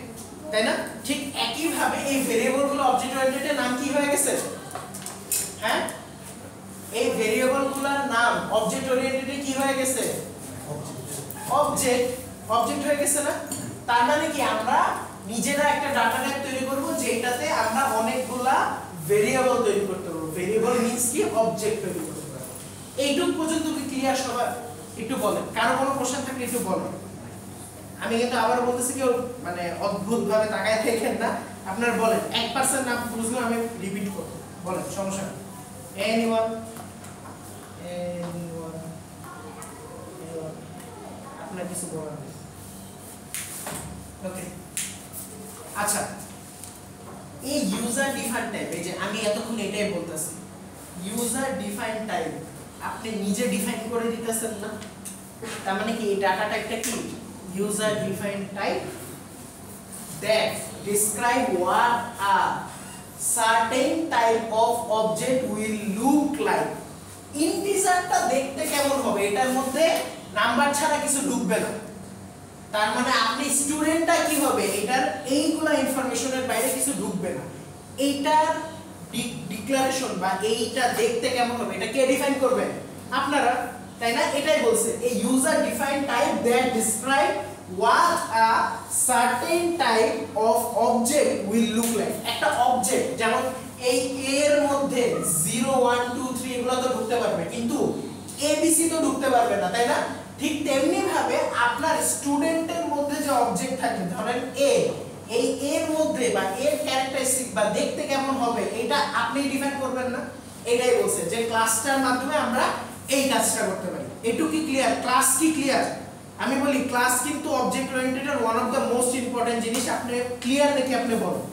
তাই না? ঠিক একই ভাবে এই ভেরিয়েবলগুলো অবজেক্ট ওরিয়েন্টেডের নাম কি হয়ে গেছে? হ্যাঁ, এই ভেরিয়েবলগুলোর নাম অবজেক্ট ওরিয়েন্টেডে কি হয়ে গেছে? অবজেক্ট হয়ে গেছে না? তার মানে কি আমরা নিজেরা একটা ডাটা টাইপ তৈরি করব, যেটাতে আমরা অনেকগুলা ভেরিয়েবল তৈরি করতে পারবো। ভেরিয়েবল মিন্স কি অবজেক্ট তৈরি করতে পারবো। এইটুকু পর্যন্ত কি ক্লিয়ার সবার? একটু বলেন, কারো কোনো প্রশ্ন থাকলে একটু বলেন। আমি কিন্তু আবার বলতেছি কেউ মানে অদ্ভুত ভাবে তাকায় দেখেন না, আপনারা বলেন। 1% না বুঝলে আমি রিপিট করব, বলেন, সমস্যা নেই। এনিওয়ান আপনার কিছু বলার নেই? ওকে, আচ্ছা, এই ইউজার ডিফাইন টাইপ, এই যে আমি এতক্ষণ এটাই বলতেছি, ইউজার ডিফাইন টাইপ আপনি নিজে ডিফাইন করে দিতেছেন না, তার মানে কি এই ডাটা টাইপটা কি user defined type that describe what a certain type of object will look like. ইন্টিজারটা দেখতে কেমন হবে, এটার মধ্যে নাম্বার ছাড়া কিছু ঢুকবে না, তার মানে আপনি স্টুডেন্টটা কি হবে, এটার এইগুলা ইনফরমেশনের বাইরে কিছু ঢুকবে না। এইটার ডিক্লারেশন বা এইটা দেখতে কেমন হবে এটা কে ডিফাইন করবে, আপনারা, তাই না? এটাই বলছে এই user define type that describe what a certain type of object will look like। একটা অবজেক্ট যেমন এই এর মধ্যে 0 1 2 3 এগুলো তো ঢুকতে পারবে, কিন্তু ABC তো ঢুকতে পারবে না, তাই না? ঠিক তেমনি ভাবে আপনার স্টুডেন্টের মধ্যে যে অবজেক্ট থাকে, ধরেন এ, এই এর মধ্যে বা এর ক্যারেক্টারিস্টিক বা দেখতে কেমন হবে এটা আপনি ডিফাইন করবেন না। এটাই বলছে যে ক্লাসটার মাধ্যমে আমরা এই কাজটা করতে পারি। এটুকু কি ক্লিয়ার? ক্লাস কি ক্লিয়ার? আমি বলি ক্লাস কিন্তু object oriented one of the most important জিনিস। আপনি ক্লিয়ার দেখি আপনি বলেন,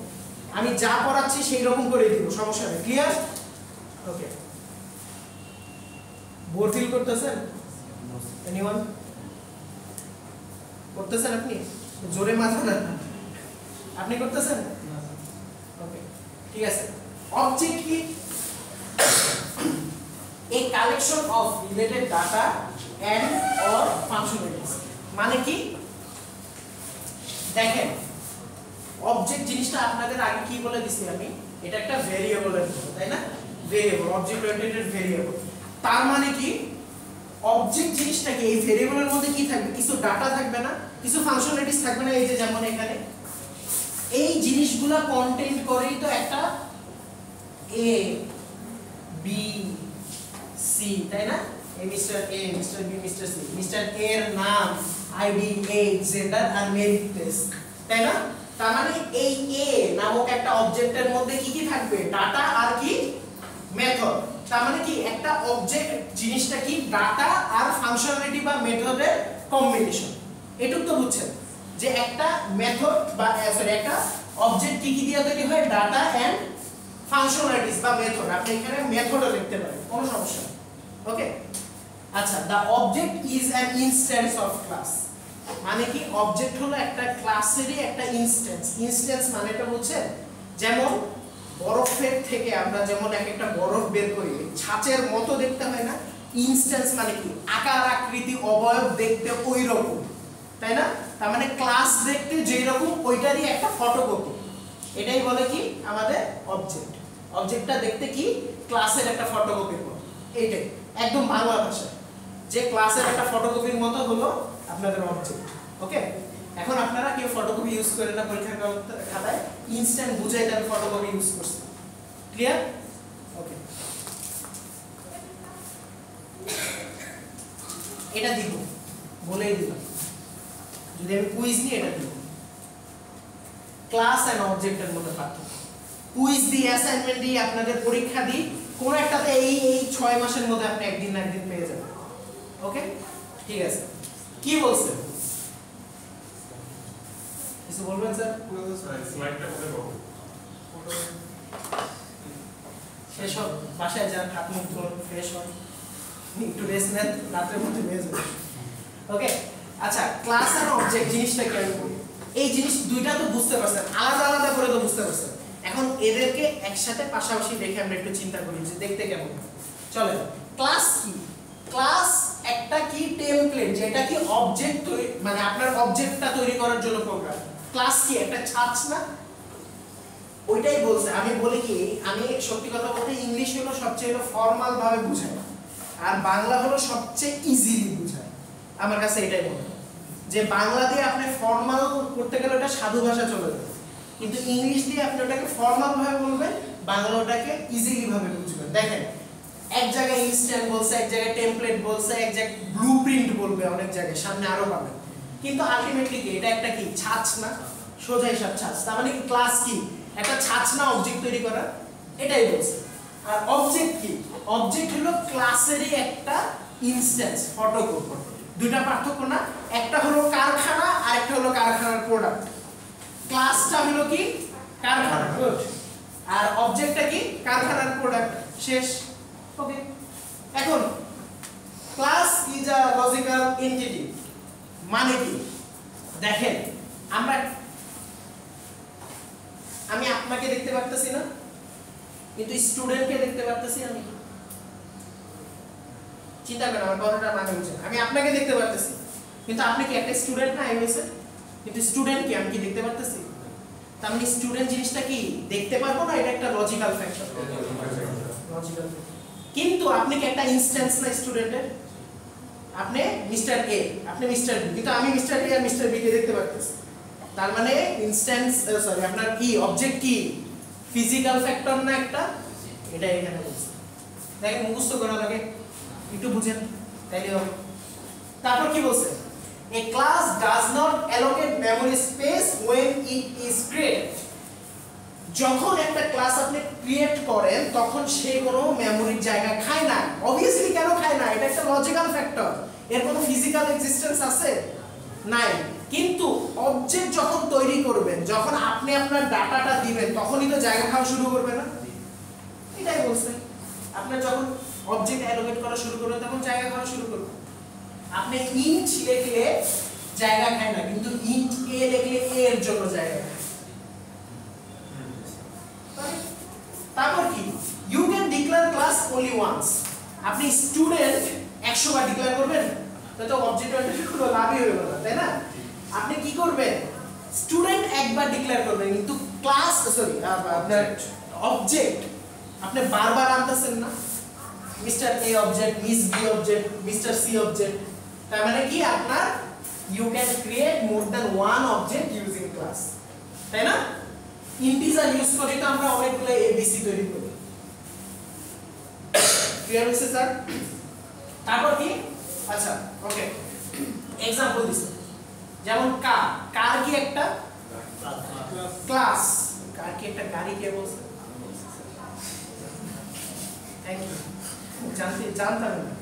আমি যা পড়াচ্ছি সেই রকম করে দিব, সমস্যা নেই। ক্লিয়ার? ওকে, বোর ফিল করতেছেন? এনিওয়ান করতেছেন? আপনি জোরে মাথা না, আপনি করতেছেন? ওকে, ঠিক আছে। অবজেক্ট কি? a collection of related data and or functionalities। মানে কি দেখেন, অবজেক্ট জিনিসটা আপনাদের আগে কি বলে দিছি আমি, এটা একটা ভেরিয়েবলের মতো, তাই না? Variable, object oriented variable. তার মানে কি অবজেক্ট জিনিসটা কি, এই ভেরিয়েবলের মধ্যে কি থাকবে, কিছু ডাটা থাকবে না, কিছু ফাংশনালিটিস থাকবে না। এই যে যেমন এখানে এই জিনিসগুলো কন্টেন্ট করেই তো একটা এ বি সি, তাই না? এই mister A, mister B, mister C. Mister A এর নাম, আইডি, এজ, জেন্ডার আর মেরিট প্লেস, তাই না? তার মানে এই এ নামক একটা অবজেক্টের মধ্যে কি কি থাকবে, ডাটা আর কি মেথড। তার মানে কি একটা অবজেক্ট জিনিসটা কি, ডাটা আর ফাংশনালিটি বা মেথডের কম্বিনেশন। এটুকু তো বুঝছেন যে একটা মেথড বা সরি একটা অবজেক্ট কি কি দিয়ে তৈরি হয়, ডাটা এন্ড ফাংশনালিটিস বা মেথড। আপনি এখানে মেথডও লিখতে পারেন, কোনো সমস্যা নেই। ওকে, আচ্ছা, the object is an instance of class. মানে কি অবজেক্ট হলো একটা ক্লাসেরই একটা ইনস্ট্যান্স। ইনস্ট্যান্স মানেটা বুঝছেন, যেমন বরফের থেকে আমরা যেমন একটা বরফ বের করি ছাঁচের মতো দেখতে হয় না, ইনস্ট্যান্স মানে কি আকার আকৃতি অবয়ব দেখতে ওই রকম, তাই না? তার মানে ক্লাস দেখতে যেই রকম ওইটারই একটা ফটোকপি। এটাই বলে কি আমাদের অবজেক্ট। অবজেক্টটা দেখতে কি ক্লাসের একটা ফটোকপির মতো, এইটাই একদম বাংলা ভাষায় যে ক্লাসের একটা ফটোকপির মতো হলো আপনাদের অবজেক্ট। ওকে, এখন আপনারা কেউ ফটোকপি ইউজ করেন না পরীক্ষার খাতায়, ইনস্ট্যান্ট বুঝাইতে আমি ফটোকপি ইউজ করছি। ক্লিয়ার? ওকে, এটা দিব, বলেই দিলাম, যদি আমি কুইজ নিই এটা দিব। ক্লাস এন্ড অবজেক্টের মধ্যে পার্থক্য, কুইজ দিই, অ্যাসাইনমেন্ট দিই, আপনাদের পরীক্ষা দিই, কোন একটাতে এই 6 মাসের মধ্যে আপনি একদিন না একদিন পেয়ে যাবেন। ওকে, ঠিক আছে। কি বলছেন, কিছু বলবেন স্যার? স্লাইডটা কোথায় পাবো? শেষ হোক, বাসায় যান, হাত মুখ ধুন, ফ্রেশ হন, একটু রেস্ট নেন, রাতের মধ্যে পেয়ে যাবেন। ওকে, আচ্ছা, ক্লাস আর অবজেক্ট জিনিসটা কি আমি বলি, এই জিনিস দুইটা তো বুঝতে পারছেন, আলাদা আলাদা করে তো বুঝতে পারছেন। এখন এদেরকে একসাথে পাশাপাশি রেখে আমরা একটু চিন্তা করি যে দেখতে কেমন। চলেন, ক্লাস কি? ক্লাস একটা কি টেমপ্লেট, যেটা কি অবজেক্ট তৈরি, মানে আপনার অবজেক্টটা তৈরি করার জন্য প্রোগ্রাম। ক্লাস কি একটা ছাঁচ না? ওইটাই বলছে। আমি বলি কি, আমি সত্যি কথা বলতে ইংলিশ হলো সবচেয়ে ফর্মাল ভাবে বুঝায় আর বাংলা হলো সবচেয়ে ইজিলি বুঝায়। আমার কাছে এটাই মনে হয় যে বাংলা দিয়ে আপনি ফর্মাল করতে গেলে ওটা সাধু ভাষা চলে যাবে, কিন্তু ইংলিশ দিয়ে আপনি ওটাকে ফর্মাল ভাবে বলবেন, বাংলা ওটাকে ইজিলি ভাবে বুঝবেন। দেখেন, এক জায়গায় ইনস্ট্যান্ট বলছে, এক জায়গায় টেমপ্লেট বলছে, এক জায়গায় ব্লুপ্রিন্ট বলবে, অনেক জায়গায় সামনে আরো পাবেন, কিন্তু আলটিমেটলি কি এটা একটা কি ছাঁচ না? সোজা হিসাব ছাঁচ। তার মানে কি ক্লাস কি একটা ছাঁচ না অবজেক্ট তৈরি করা? এটাই বলছে। আর অবজেক্ট কি? অবজেক্ট হলো ক্লাসেরই একটা ইনস্ট্যান্স, ফটোকপি। দুইটা পার্থক্য না? একটা হলো কারখানা আর একটা হলো কারখানার প্রোডাক্ট। ক্লাসটা হলো কি কারখানা, গুড, আর অবজেক্টটা কি কারখানার প্রোডাক্ট। শেষ। ওকে, এখন class is a logical entity মানে কি দেখেন, আমি আপনাকে দেখতে পারতেছি না, কিন্তু স্টুডেন্টকে দেখতে পারতেছি। আমি চিন্তা করেন আমার কথাটা মানে বুঝেন, আমি আপনাকে দেখতে পারতেছি কিন্তু আপনি কি একটা স্টুডেন্ট না আইওএস এর? কিন্তু স্টুডেন্ট কি আমি কি দেখতে পারতেছি? তার মানে স্টুডেন্ট জিনিসটা কি দেখতে পারবো না, এটা একটা লজিক্যাল ফ্যাক্টর। লজিক্যাল। কিন্তু আপনি কি একটা ইনস্ট্যান্স না স্টুডেন্টের? আপনি মিস্টার এ, আপনি মিস্টার বি, কিন্তু আমি মিস্টার এ আর মিস্টার বি কে দেখতে পারতেছি। তার মানে ইনস্ট্যান্স সরি আপনার কি অবজেক্ট কি ফিজিক্যাল ফ্যাক্টর না একটা? এটা এখানে বলছি। দেখেন মুখস্থ করা লাগে, একটু বুঝেন তাইলে হবে। তারপর কি বলছে? A class does not allocate memory space when it is created. যখন একটা ক্লাস আপনি ক্রিয়েট করেন তখন সে কোনো মেমোরির জায়গা খায় না। অবভিয়াসলি কেন খায় না? এটা একটা লজিক্যাল ফ্যাক্টর। এর কোনো ফিজিক্যাল এক্সিস্টেন্স আছে? নাই। কিন্তু অবজেক্ট যখন তৈরি করবেন, যখন আপনি আপনার ডাটাটা দিবেন তখনই তো জায়গা খাওয়া শুরু করবে না? এটাই বলছে। আপনি যখন অবজেক্ট অ্যালোকেট করা শুরু করবেন তখন জায়গা খাওয়া শুরু করবে। আপনি ইন্ট লিখলে জায়গা খায় না, কিন্তু ইন্ট এ লিখলে এ এর জন্য জায়গা খায়। তারপর কি? You can declare class only once. আপনি স্টুডেন্ট 100 বার ডিক্লেয়ার করবেন তাহলে তো অবজেক্ট ওরিয়েন্টেড কোনো লাভই হবে না, তাই না? আপনি কি করবেন? স্টুডেন্ট একবার ডিক্লেয়ার করবেন, কিন্তু ক্লাস সরি আপনার অবজেক্ট আপনি বারবার আনতেছেন না। Mister A object, miss B object, mister C object. তার মানে কি আপনার you can create more than one object using class, তাই না? ইন্টিজার ইউজ করে তো আমরা অনেকগুলো এবিসি তৈরি করি। ক্লিয়ার হইছে স্যার? তারপর কি? আচ্ছা ওকে, एग्जांपल দিছি, যেমন কার কি একটা ক্লাস, কার কি একটা গাড়ি কে বলছে? থ্যাংক ইউ, জানতাম না।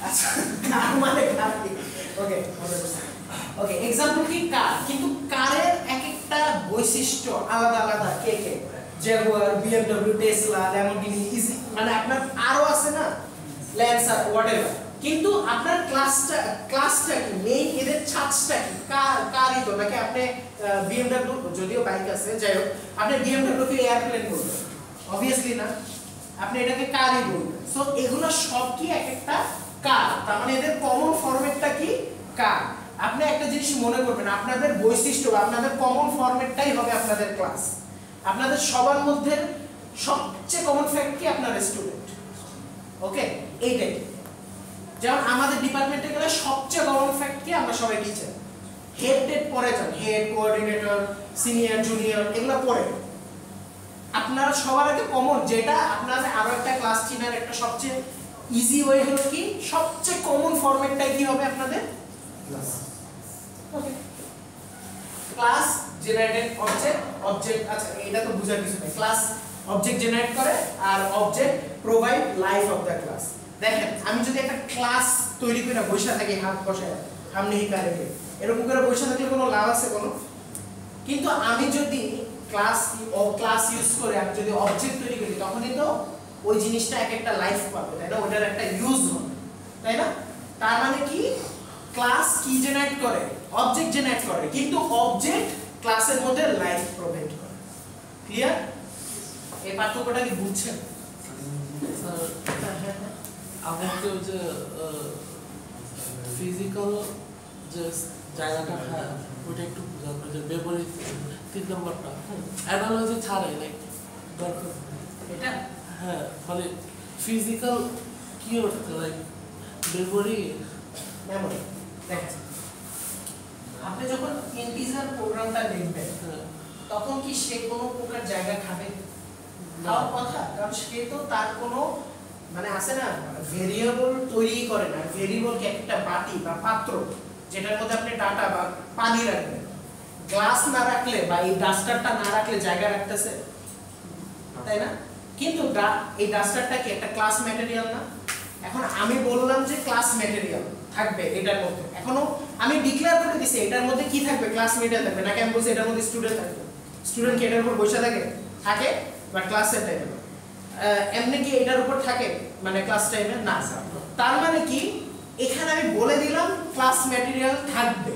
আচ্ছা কার মানে গাড়ি, ওকে ওকে। एग्जांपल কি কার, কিন্তু কারের এক একটা বৈশিষ্ট্য আলাদা আলাদা। কে জাগুয়ার, বিএমডব্লিউ, টেসলা, ল্যাম্বরগিনি, ইজি, মানে আপনার আরো আছে না, ল্যান্সার, হোয়াটএভার। কিন্তু আপনার ক্লাসটা কি মেইন, এদের ছাঁচটা কি কারই তো নাকি? আপনি বিএমডব্লিউ, যদিও বাইক আছে যাই হোক, আপনি বিএমডব্লিউ কে এয়ারপ্লেন বলবেন? অবভিয়াসলি না, আপনি এটাকে কারই বলবেন। সো এগুলো সব কি এক একটা কার, তার মানে এদের কমন ফরম্যাটটা কি কার। আপনি একটা জিনিস মনে করবেন, আপনাদের বৈশিষ্ট্য বা আপনাদের কমন ফরম্যাটটাই হবে আপনাদের ক্লাস। আপনাদের সবার মধ্যে সবচেয়ে কমন ফ্যাক্ট কি? আপনার স্টুডেন্ট। ওকে, এইটাই। যেমন আমাদের ডিপার্টমেন্টে গেলে সবচেয়ে কমন ফ্যাক্ট কি? আমরা সবাই টিচার। হেড পরে যান, হেড, কোঅর্ডিনেটর, সিনিয়র, জুনিয়র, এগুলো পরে। আপনারা সবার আগে কমন যেটা আপনাদের আরো একটা ক্লাস চিনার একটা সবচেয়ে ইজি ওয়ে হলো কি, সবচেয়ে কমন ফরম্যাটটাই কি হবে আপনাদের? ক্লাস। ওকে, ক্লাস জেনারেটেড অবজেক্ট। আচ্ছা এটা তো বুঝার কিছু নেই। ক্লাস অবজেক্ট জেনারেট করে আর object provide life of the class. দেখেন আমি যদি একটা ক্লাস তৈরি করে বসে থাকি হাত বসায় সামনে হিকা রেখে, এরকম করে বসে থাকলে কোনো লাভ আছে কোনো? কিন্তু আমি যদি ক্লাস ইউজ করে আমি যদি অবজেক্ট তৈরি করি তখনই তো ওই জিনিসটা এক একটা লাইফ পাবে, তাই না? ওটার একটা ইউজ হবে, তাই না? তার মানে কি ক্লাস কি জেনারেট করে? অবজেক্ট জেনারেট করে, কিন্তু অবজেক্ট ক্লাসের মধ্যে লাইফ প্রোভাইড করে। ক্লিয়ার? এই পার্থক্যটা কি বুঝছেন? আমাকে ওই যে ফিজিক্যাল যে জায়গাটা, হ্যাঁ ওটা একটু বুঝাবো, যে মেমোরি 3 নম্বরটা অ্যানালজি ছাড়াই লাইক দরকার এটা, হ্যাঁ মানে ফিজিক্যাল কি হচ্ছে লাইক মেমোরি। দেখেন আপনি যখন ইন্টিজার প্রোগ্রামটা লিখবেন তখন কি সে কোনো প্রকার জায়গা খাবে? খাওয়ার কথা, কারণ সে তো তার কোনো মানে আছে না ভেরিয়েবল তৈরি করে না। ভেরিয়েবল কি একটা বাটি বা পাত্র যেটার মধ্যে আপনি ডাটা বা পানি রাখবেন। গ্লাস না রাখলে বা এই ডাস্টারটা না রাখলে জায়গা রাখতেছে, তাই না? কিন্তু এই ডাস্টারটা কি একটা ক্লাস ম্যাটেরিয়াল না? এখন আমি বললাম যে ক্লাস ম্যাটেরিয়াল থাকবে এটার মধ্যে, এখনো আমি ডিক্লেয়ার করে দিছি এটার মধ্যে কি থাকবে? ক্লাস ম্যাটেরিয়াল থাকবে, নাকি আমি বলছি এটার মধ্যে স্টুডেন্ট থাকবে? স্টুডেন্ট কি এটার উপর বসে থাকে? বা ক্লাসের টাইমে এমনি কি এটার উপর থাকে মানে ক্লাস টাইমে? না। তার মানে কি এখানে আমি বলে দিলাম ক্লাস ম্যাটেরিয়াল থাকবে,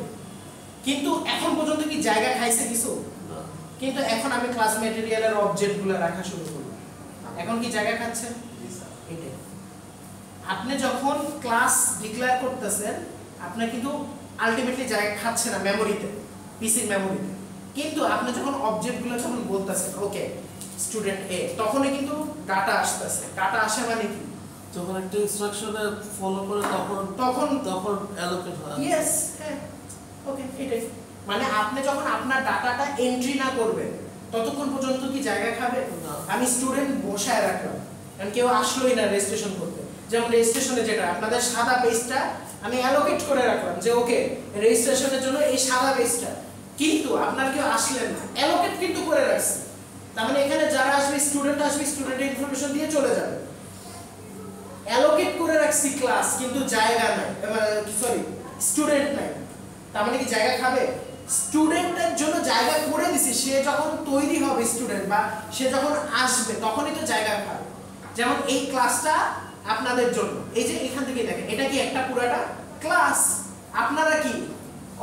কিন্তু এখন পর্যন্ত কি জায়গা খাইছে কিছু? কিন্তু এখন আমি ক্লাস ম্যাটেরিয়ালের অবজেক্টগুলো রাখা শুরু করব, এখন কি জায়গা খাচ্ছে? এটাই। আপনি যখন ক্লাস ডিক্লেয়ার করতেছেন আপনার কিন্তু আলটিমেটলি জায়গা খাচ্ছে না মেমোরিতে, পিসির মেমোরিতে, কিন্তু আপনি যখন অবজেক্টগুলো যখন বলতেছেন ওকে স্টুডেন্ট এ, তখনই কিন্তু ডাটা আসতেছে। ডাটা আসে মানে কি, যখন একটা ইনস্ট্রাকশনে ফলো করে তখন অ্যালোকেট হয়। ইয়েস, হ্যাঁ, ওকে, এটাই মানে আপনি যখন আপনার ডাটাটা এন্ট্রি না করবেন ততক্ষণ পর্যন্ত কি জায়গা খাবে না। আমি স্টুডেন্ট বসায় রাখলাম, কারণ কেউ আসলোই না রেজিস্ট্রেশন করতে, যেমন রেজিস্ট্রেশনে যেটা আপনাদের সাদা পেজটা আমি অ্যালোকেট করে রাখলাম যে ওকে রেজিস্ট্রেশনের জন্য এই সাদা পেজটা, কিন্তু আপনার কেউ আসলেন না, অ্যালোকেট কিন্তু করে রাখছি। তার মানে এখানে যারা আসবে স্টুডেন্ট আসবে, স্টুডেন্টের ইনফরমেশন দিয়ে চলে যাবে। অ্যালোকেট করে রাখছি ক্লাস, কিন্তু জায়গা নাই, সরি স্টুডেন্ট নাই, তার মানে কি জায়গা খাবে? স্টুডেন্টের জন্য জায়গা করে দিছি, সে যখন তৈরি হবে স্টুডেন্ট বা সে যখন আসবে তখনই তো জায়গা খাবে। যেমন এই ক্লাসটা আপনাদের জন্য, এই যে এখান থেকে দেখেন এটা কি একটা পুরাটা ক্লাস, আপনারা কি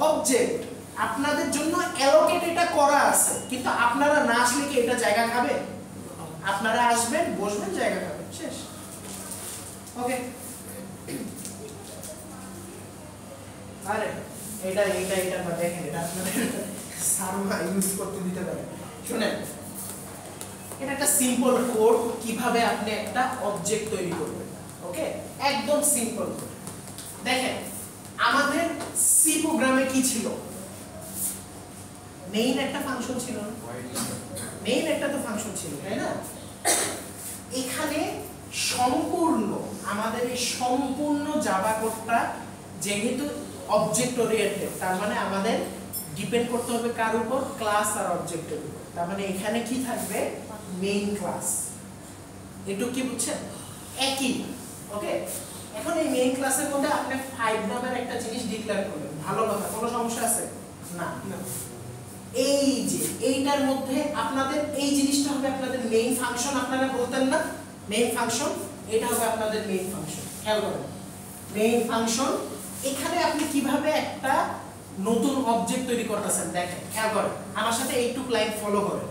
অবজেক্ট, আপনাদের জন্য অ্যালোকেট এটা করা আছে, কিন্তু আপনারা না আসলে কি এটা জায়গা খাবে? আপনারা আসবেন, বসবেন, জায়গা খাবেন, শেষ। ওকে, আরে এটা বা দেখেন এটা আপনাদের সার্ভার ইউজ করতে দিতে পারে। শুনেন, এটা একটা সিম্পল কোড কিভাবে আপনি একটা অবজেক্ট তৈরি করবেন। ওকে, একদম সিম্পল কোড। দেখেন আমাদের সি প্রোগ্রামে কি ছিল, মেইন একটা ফাংশন ছিল না, মেইন একটা তো ফাংশন ছিল, তাই না? এখানে সম্পূর্ণ আমাদের এই সম্পূর্ণ জাভা কোডটা যেহেতু অবজেক্ট ওরিয়েন্টেড, তার মানে আমাদের ডিপেন্ড করতে হবে কার উপর? ক্লাস আর অবজেক্টের উপর। তার মানে এখানে কি থাকবে? Main class. একটু কি বুঝছেন? একই। ওকে, এখন এই মেইন ক্লাসের মধ্যে আপনি 5 নামের একটা জিনিস ডিক্লেয়ার করলেন, ভালো কথা, কোনো সমস্যা আছে? না। এই যে এইটার মধ্যে আপনাদের এই জিনিসটা হবে আপনাদের মেইন ফাংশন, আপনারা বলতেন না মেইন ফাংশন, এটা হবে আপনাদের মেইন ফাংশন। খেয়াল করেন, মেইন ফাংশন। এখানে আপনি কিভাবে একটা নতুন অবজেক্ট তৈরি করতেছেন দেখেন, খেয়াল করেন, আমার সাথে এইটুক লাইন ফলো করেন।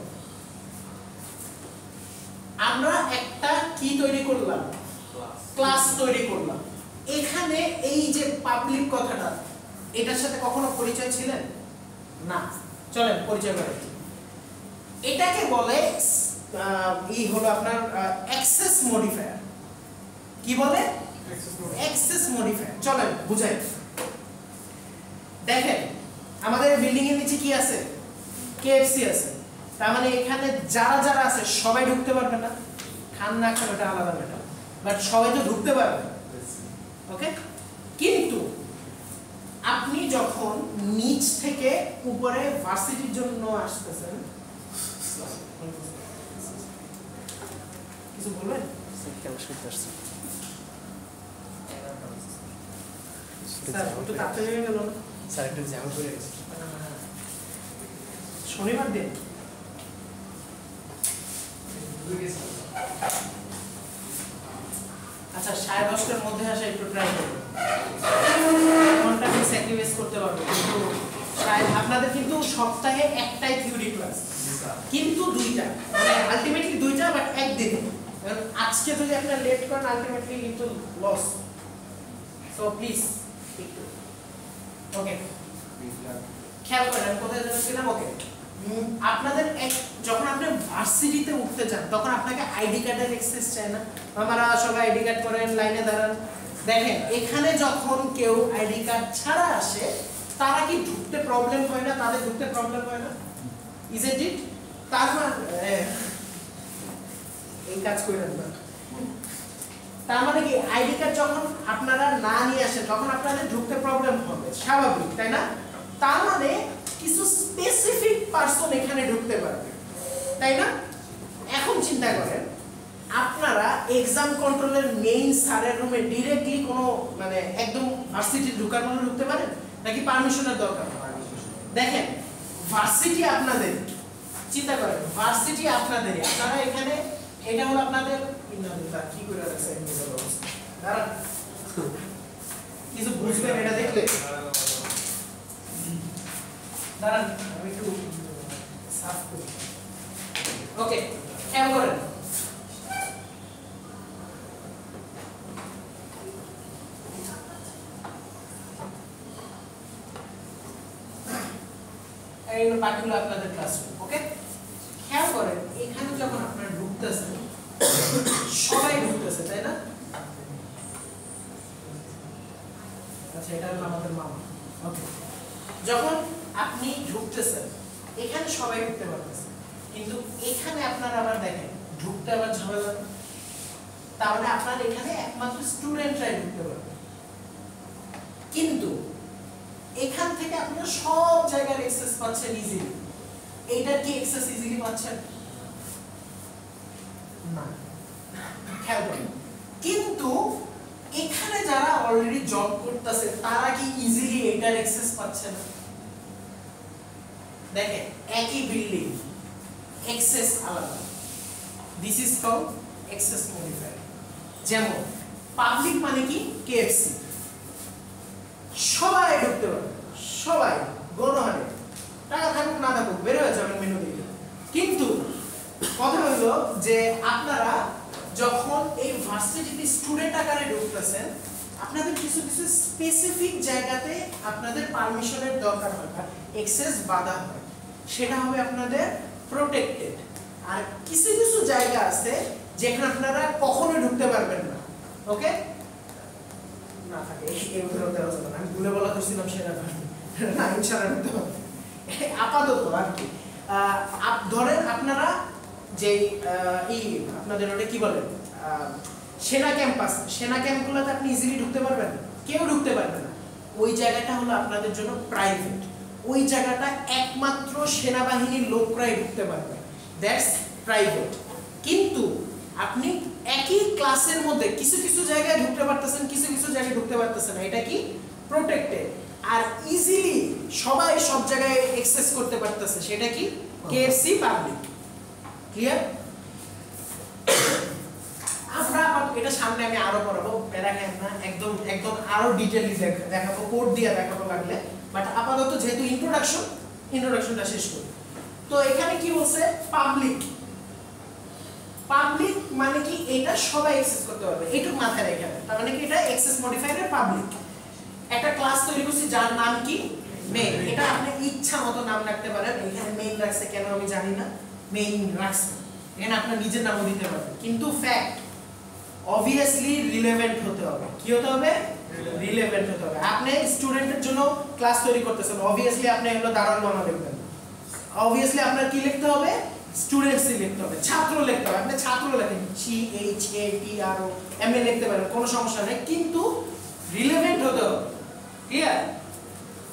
আমরা একটা কি তৈরি করলাম? ক্লাস তৈরি করলাম। এখানে এই যে পাবলিক কথাটা, এটার সাথে কখনো পরিচয় ছিলেন না? চলেন পরিচয় করেন। এটাকে বলে এই হলো আপনার অ্যাক্সেস মডিফায়ার। কি বলে? Access modifier. চলেন বুঝাই। দেখেন আমাদের বিল্ডিং এর নিচে কি আছে? কেএফসি আছে। তার মানে এখানে যারা যারা আছে সবাই ঢুকতে পারবে না, খান না খান ওটা আলাদা ব্যাপার, বাট সবাই তো ঢুকতে পারবে। ওকে, কিন্তু আপনি যখন নিচ থেকে উপরে ভার্সিটির জন্য আসতেছেন, কিছু বলবেন? স্যার একটু তাড়াতাড়ি হয়ে গেল না? স্যার একটু জ্যাম করে গেছে। শনিবার দিন আচ্ছা 10:30টার মধ্যে আসা একটু ট্রাই করবো, ঘন্টা আমি স্যাক্রিফাইস করতে পারবো, কিন্তু আপনাদের কিন্তু সপ্তাহে একটাই থিওরি ক্লাস, কিন্তু দুইটা, মানে আলটিমেটলি দুইটা, বাট একদিনে। আজকে যদি আপনারা লেট করেন আলটিমেটলি কিন্তু লস। সো প্লিজ একটু ওকে খেয়াল করেন কোথায় যাচ্ছিলাম। ওকে, আপনাদের যখন আপনি ভার্সিটিতে উঠতে যান তখন আপনাকে আইডি কার্ডের অ্যাক্সেস চায় না? আমরা সবাই আইডি কার্ড করেন, লাইনে দাঁড়ান। দেখেন এখানে যখন কেউ আইডি কার্ড ছাড়া আসে তারা কি ঢুকতে প্রবলেম হয় না? তাদের ঢুকতে প্রবলেম হয় না? ইজ ইট ইট? তার মানে এই কাজ করেন না। তার মানে কি আইডি কার্ড যখন আপনারা না নিয়ে আসেন তখন আপনাদের ঢুকতে প্রবলেম হবে, স্বাভাবিক, তাই না? তার মানে কিছু স্পেসিফিক পারসন এখানে ঢুকতে পারবে, তাই না? এখন চিন্তা করেন আপনারা এক্সাম কন্ট্রোলের মেইন স্যারের রুমে ডিরেক্টলি কোনো মানে একদম ভার্সিটি ঢোকার মতো ঢুকতে পারেন নাকি পারমিশনের দরকার? দেখেন ভার্সিটি আপনাদের, চিন্তা করেন ভার্সিটি আপনাদের, আপনারা এখানে এটা হলো আপনাদের কি করে রাখছে দাঁড়ান কিছু বুঝবেন এটা দেখলে, দাঁড়ান আমি একটু সাফ করি। ওকে, খেয়াল করেন এই হলো বাকিগুলো আপনাদের ক্লাসরুম। ওকে, খেয়াল করেন এখানে যখন আপনারা ঢুকতেছেন সবাই ঢুকতেছে, তাই না? আচ্ছা, এটা হলো আমাদের মামা। ওকে, যখন আপনি ঢুকতেছেন এখানে সবাই ঢুকতে পারতেছে, কিন্তু এখানে আপনারা আবার দেখেন ঢুকতে আবার ঝামেলা। তার মানে আপনার এখানে একমাত্র স্টুডেন্টরাই ঢুকতে পারবে, কিন্তু এখান থেকে আপনারা সব জায়গায় অ্যাক্সেস পাচ্ছেন ইজিলি। এইটার কি অ্যাক্সেস ইজিলি পাচ্ছেন না? খেয়াল করেন, কিন্তু এখানে যারা অলরেডি জব করতেছে তারা কি ইজিলি এটার অ্যাক্সেস পাচ্ছে না? দেখেন একই বিল্ডিং, অ্যাক্সেস আলাদা। This is called access modifier. যেমন পাবলিক মানে কি কেএফসি, সবাই ঢুকতে পারবে, সবাই গণহারে, টাকা থাকুক না থাকুক বের হয়ে যাবেন মেনু দিকে। কিন্তু কথা হলো যে আপনারা যখন এই ভার্সিটিতে স্টুডেন্ট আকারে ঢুকতেছেন আপনাদের কিছু কিছু স্পেসিফিক জায়গাতে আপনাদের পারমিশনের দরকার হয়, অ্যাক্সেস বাধা হয়, সেটা হবে আপনাদের প্রোটেক্টেড। আর কিছু কিছু জায়গা আছে যেখানে আপনারা কখনো ঢুকতে পারবেন না। ওকে, না থাকে এই উদাহরণ দেওয়া যাবে না, আমি ভুলে বলা করছিলাম সেটা না, ইনশাআল্লাহ ঢুকতে পারবেন আপাতত আর কি। ধরেন আপনারা যেই আপনাদের ওটা কি বলেন সেনা ক্যাম্পাস, সেনা ক্যাম্পগুলোতে আপনি ইজিলি ঢুকতে পারবেন না, কেউ ঢুকতে পারবে না। ওই জায়গাটা হলো আপনাদের জন্য প্রাইভেট, ওই জায়গাটা একমাত্র সেনাবাহিনীর লোকরাই ঢুকতে পারবে, দ্যাটস প্রাইভেট। কিন্তু আপনি একই ক্লাসের মধ্যে কিছু কিছু জায়গায় ঢুকতে পারতেছেন, কিছু কিছু জায়গায় ঢুকতে পারতেছেন না, এটা কি প্রোটেক্টেড। আর ইজিলি সবাই সব জায়গায় অ্যাক্সেস করতে পারতেছে, সেটা কি কেএফসি পাবলিক। ক্লিয়ার? আমরা এটা সামনে আমি আরো পড়াবো, প্যারা খান না, একদম একদম আরো ডিটেইলি দেখাবো, কোড দিয়ে দেখাবো লাগলে, বাট আপাতত যেহেতু ইন্ট্রোডাকশনটা শেষ করি। তো এখানে কি বলছে পাবলিক, পাবলিক মানে কি এটা সবাই অ্যাক্সেস করতে পারবে, এইটুকু মাথায় রেখে দেন। তার মানে কি এটা অ্যাক্সেস মডিফায়ারের পাবলিক। একটা ক্লাস তৈরি করছি যার নাম কি মেইন, এটা আপনি ইচ্ছা মতো নাম রাখতে পারেন। এখানে মেইন রাখছে কেন আমি জানি না, মেইন রাখছে, এখানে আপনার নিজের নামও দিতে পারবেন, কিন্তু ফ্যাক্ট অবভিয়াসলি রিলেভেন্ট হতে হবে। কি হতে হবে? রিলেভেন্ট হতে হবে। আপনি স্টুডেন্টের জন্য ক্লাস তৈরি করতেছেন, অবভিয়াসলি আপনি এগুলো দাঁড়ানো নামা লিখবেন, অবভিয়াসলি আপনার কি লিখতে হবে? স্টুডেন্টসই লিখতে হবে, ছাত্র লিখতে হবে। আপনি ছাত্র লেখেন CHATRO এমএ লিখতে পারেন, কোনো সমস্যা নেই, কিন্তু রিলেভেন্ট হতে হবে। ক্লিয়ার?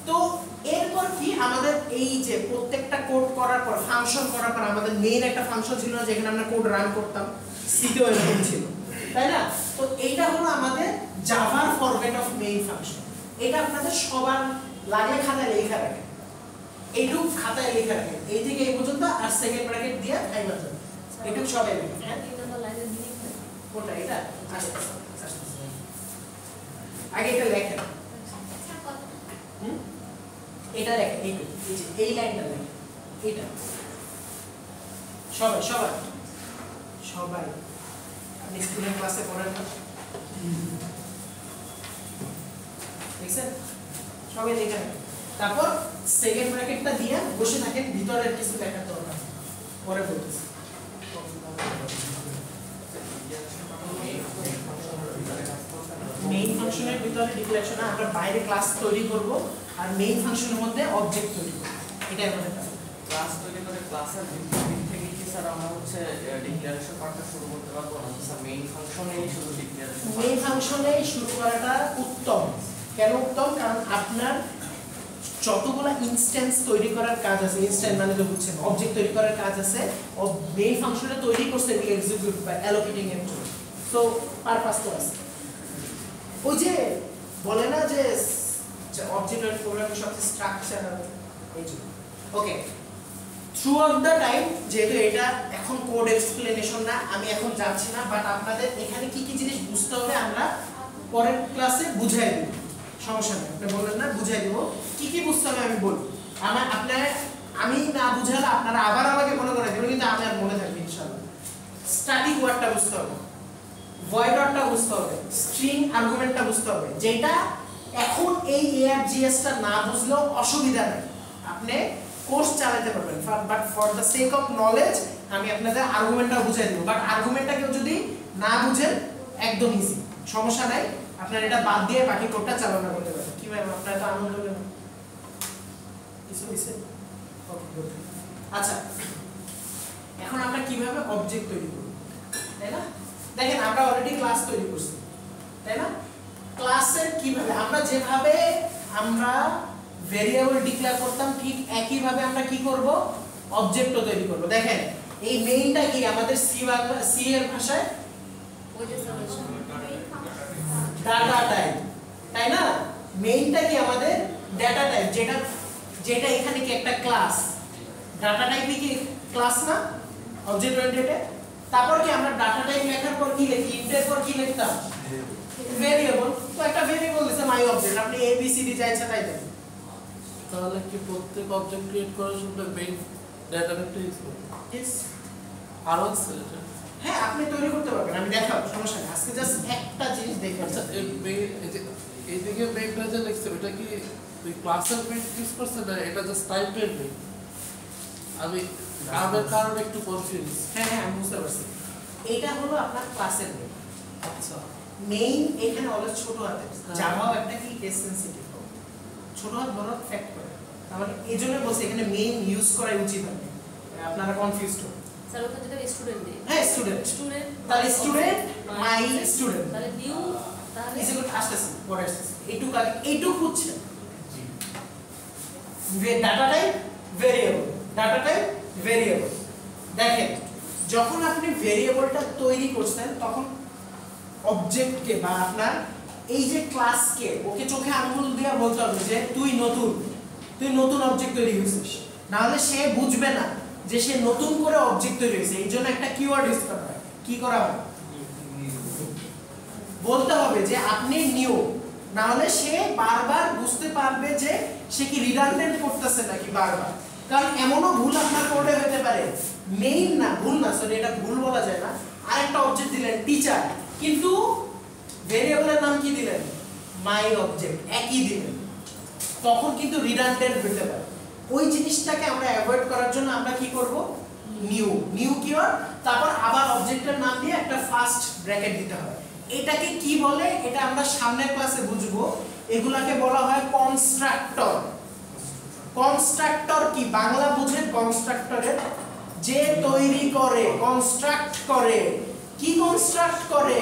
তো এরপর কি আমাদের এই যে প্রত্যেকটা কোড করার পর, ফাংশন করার পর আমাদের মেইন একটা ফাংশন ছিল না যেখানে আমরা কোড রান করতাম, সিতেও এরকম ছিল, তাই না? তো এইটা হলো আমাদের জাভার ফরম্যাট অফ মেইন ফাংশন। এটা আপনাদের সবার লাগলে খাতায় লেখা রাখেন, এইটুকু খাতায় লেখা রাখেন, এই থেকে এই পর্যন্ত, আর সেকেন্ড ব্র্যাকেট দিয়ে টাইমার যাবে, এইটুকু সবাই লিখেন। হ্যাঁ, কোনটা এটা? আচ্ছা, আগে এটা লেখেন, এটা লেখেন, এইটুকু, এই লাইনটা লেখেন, এটা সবাই সবাই সবাই আপনি স্টুডেন্ট ক্লাসে পড়েন না, দেখছেন? সবাই লেখা রাখেন। তারপর সেকেন্ড ব্র্যাকেটটা দিয়ে বসে থাকেন, ভিতরের কিছু লেখার দরকার পরে বলতেছি। মেইন ফাংশনের ভিতরে ডিক্লারেশন, আমরা বাইরে ক্লাস তৈরি করব আর মেইন ফাংশনের মধ্যে অবজেক্ট তৈরি করব, এটাই আমাদের কাজ। ক্লাস তৈরি করে ক্লাসের দিক থেকে কি স্যার আমরা হচ্ছে ডিক্লারেশন পার্টটা শুরু করতে পারবো না স্যার? মেইন ফাংশনেই শুধু ডিক্লারেশন, মেইন ফাংশনে শুরু করাটা উত্তম। কেন উত্তম? কারণ আপনার যতগুলো ইনস্ট্যান্স তৈরি করার কাজ আছে, ইনস্ট্যান্স মানে তো বুঝছেন, অবজেক্ট তৈরি করার কাজ আছে, ও মেইন ফাংশনে তৈরি করতে গেলে এক্সিকিউট বা অ্যালোকেটিং এর জন্য, সো পারপাস তো আছে। ওই যে বলে না যে অবজেক্ট ওরিয়েন্টেড প্রোগ্রামিং সবচেয়ে স্ট্রাকচার, এই জন্য। ওকে, থ্রু আউট দ্য টাইম, যেহেতু এটা এখন কোড এক্সপ্লেনেশন না, আমি এখন যাচ্ছি না, বাট আপনাদের এখানে কি কি জিনিস বুঝতে হবে আমরা পরের ক্লাসে বুঝাই দেব, সমস্যা নেই। আপনি বললেন না, বুঝাই দেব, কি কি বুঝতে হবে আমি বলবো। আমি না বুঝালে আপনারা আবার আমাকে মনে করে দেবেন, কিন্তু আমি আর মনে থাকবে ইনশাআল্লাহ। স্ট্যাটিক ওয়ার্ডটা বুঝতে হবে, ভয়েড ওয়ার্ডটা বুঝতে হবে, স্ট্রিং আর্গুমেন্টটা বুঝতে হবে, যেটা এখন এই ArgS টা না বুঝলেও অসুবিধা নেই। আপনি কোর্স চালাতে পারবেন, but for the sake of knowledge আমি আপনাদের আর্গুমেন্টটা বুঝাই দেব। বাট আর্গুমেন্টটা কেউ যদি না বুঝেন একদম ইজি, সমস্যা নাই, আপনারা এটা বাদ দিয়ে বাকি কোডটা চালনা করতে পারবেন। কি ম্যাম আপনারা তো আনন্দ পেলেন কিছু দিছে? Okay good. আচ্ছা এখন আমরা কিভাবে অবজেক্ট তৈরি করব, তাই না? দেখেন আমরা অলরেডি ক্লাস তৈরি করছি, তাই না? ক্লাসের কিভাবে আমরা যেভাবে আমরা ভেরিয়েবল ডিক্লেয়ার করতাম ঠিক একই ভাবে আমরা কি করব, অবজেক্টও তৈরি করব। দেখেন এই মেইনটা কি আমাদের সি এর ভাষায় ডাটা টাইপ, তাই না? মেইনটা কি আমাদের ডাটা টাইপ, যেটা এখানে কি একটা ক্লাস, ডাটা টাইপই কি ক্লাস না অবজেক্ট ওরিয়েন্টেড? তারপর কি আমরা ডাটা টাইপ লেখার পর কি লিখি, ইন্টের পর কি লিখতাম, ভেরিয়েবল। তো একটা ভেরিয়েবল দিছে মাই অবজেক্ট, আপনি এ বি সি ডি যা ইচ্ছা তাই দেন। তাহলে কি প্রত্যেক অবজেক্ট ক্রিয়েট করার সময় মেইন ডাটা টাইপটা ইউজ করব? ইয়েস, আর আছে এটা? হ্যাঁ আপনি তৈরি করতে পারবেন, আমি দেখাবো, সমস্যা নেই। আজকে জাস্ট একটা জিনিস দেখে আচ্ছা এই মেইন এই যে এইদিকে মেইনটা যে লিখছে এটা কি ওই ক্লাসের মেইন ইউজ করছে না, এটা জাস্ট টাইপের মেইন? আমি নামের কারণে একটু কনফিউজ। হ্যাঁ হ্যাঁ আমি বুঝতে পারছি, এটা হলো আপনার ক্লাসের মেইন। আচ্ছা মেইন এখানে অলওয়েজ ছোট হাতে, জাভাও একটা কি কেস সেনসিটিভ, ছোট হাত বড় হাত ফ্যাক্ট করে, তার মানে এইজন্য বলছি এখানে মেইন ইউজ করাই উচিত হবে, আপনারা কনফিউজড হবে। স্যার ওখানে যদি স্টুডেন্ট দিই, হ্যাঁ স্টুডেন্ট, স্টুডেন্ট তাহলে স্টুডেন্ট মাই স্টুডেন্ট তাহলে নিউ, তাহলে ইজ ইকুয়াল আসতেছে পরে আসতেছে, এইটুকু হচ্ছে data type variable, data type variable. দেখেন যখন আপনি ভেরিয়েবলটা তৈরি করছেন তখন অবজেক্টকে বা আপনার এই যে ক্লাসকে ওকে চোখে আঙুল দিয়ে বলতে হবে যে তুই নতুন অবজেক্ট তৈরি হয়েছিস, নাহলে সে বুঝবে না যে সে নতুন করে অবজেক্ট তৈরি হয়েছে। এই জন্য একটা কিওয়ার্ড ইউজ করা হয়, কি করা হয়, বলতে হবে যে আপনি নিউ, নাহলে সে বারবার বুঝতে পারবে যে সে কি রিডান্ডেন্ট করতেছে নাকি বারবার। কারণ এমনও ভুল আপনার কোডে হতে পারে, মেইন না ভুল না, সরি এটা ভুল বলা যায় না, আরেকটা অবজেক্ট দিলেন টিচার, কিন্তু ভেরিয়েবলের নাম কি দিলেন, মাই অবজেক্ট একই দিলেন, তখন কিন্তু রিডান্ডেন্ট হতে পারে। ওই জিনিসটাকে আমরা অ্যাভয়েড করার জন্য আমরা কি করব, নিউ কিওয়ার্ড, তারপর আবার অবজেক্টের নাম দিয়ে একটা ফার্স্ট ব্র্যাকেট দিতে হবে। এটাকে কি বলে এটা আমরা সামনের ক্লাসে বুঝবো। এগুলাকে বলা হয় কনস্ট্রাক্টর। কনস্ট্রাক্টর কি বাংলা বুঝে, কনস্ট্রাক্টরের যে তৈরি করে, কনস্ট্রাক্ট করে, কি কনস্ট্রাক্ট করে,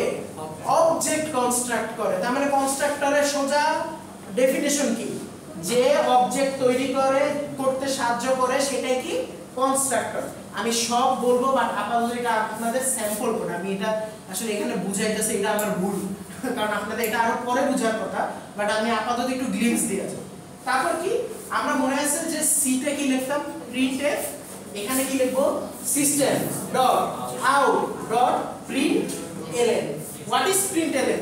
অবজেক্ট কনস্ট্রাক্ট করে। তার মানে কনস্ট্রাক্টরের সোজা ডেফিনিশন কি, যে অবজেক্ট তৈরি করতে সাহায্য করে সেটাই কি কনস্ট্রাক্টর। আমি সব বলবো বাট আপাতত এটা আপনাদের স্যাম্পল কোড, আমি এটা আসলে এখানে বুঝাইতেছি, এটা আমার ভুল, কারণ আপনাদের এটা আরো পরে বোঝার কথা, বাট আমি আপাতত একটু গ্লিমস দিয়েছি। তারপর কি আমরা মনে আছে যে সি তে কি লিখতাম, প্রিন্টএফ, এখানে কি লিখবো, system dot out dot print LN. What is print LN,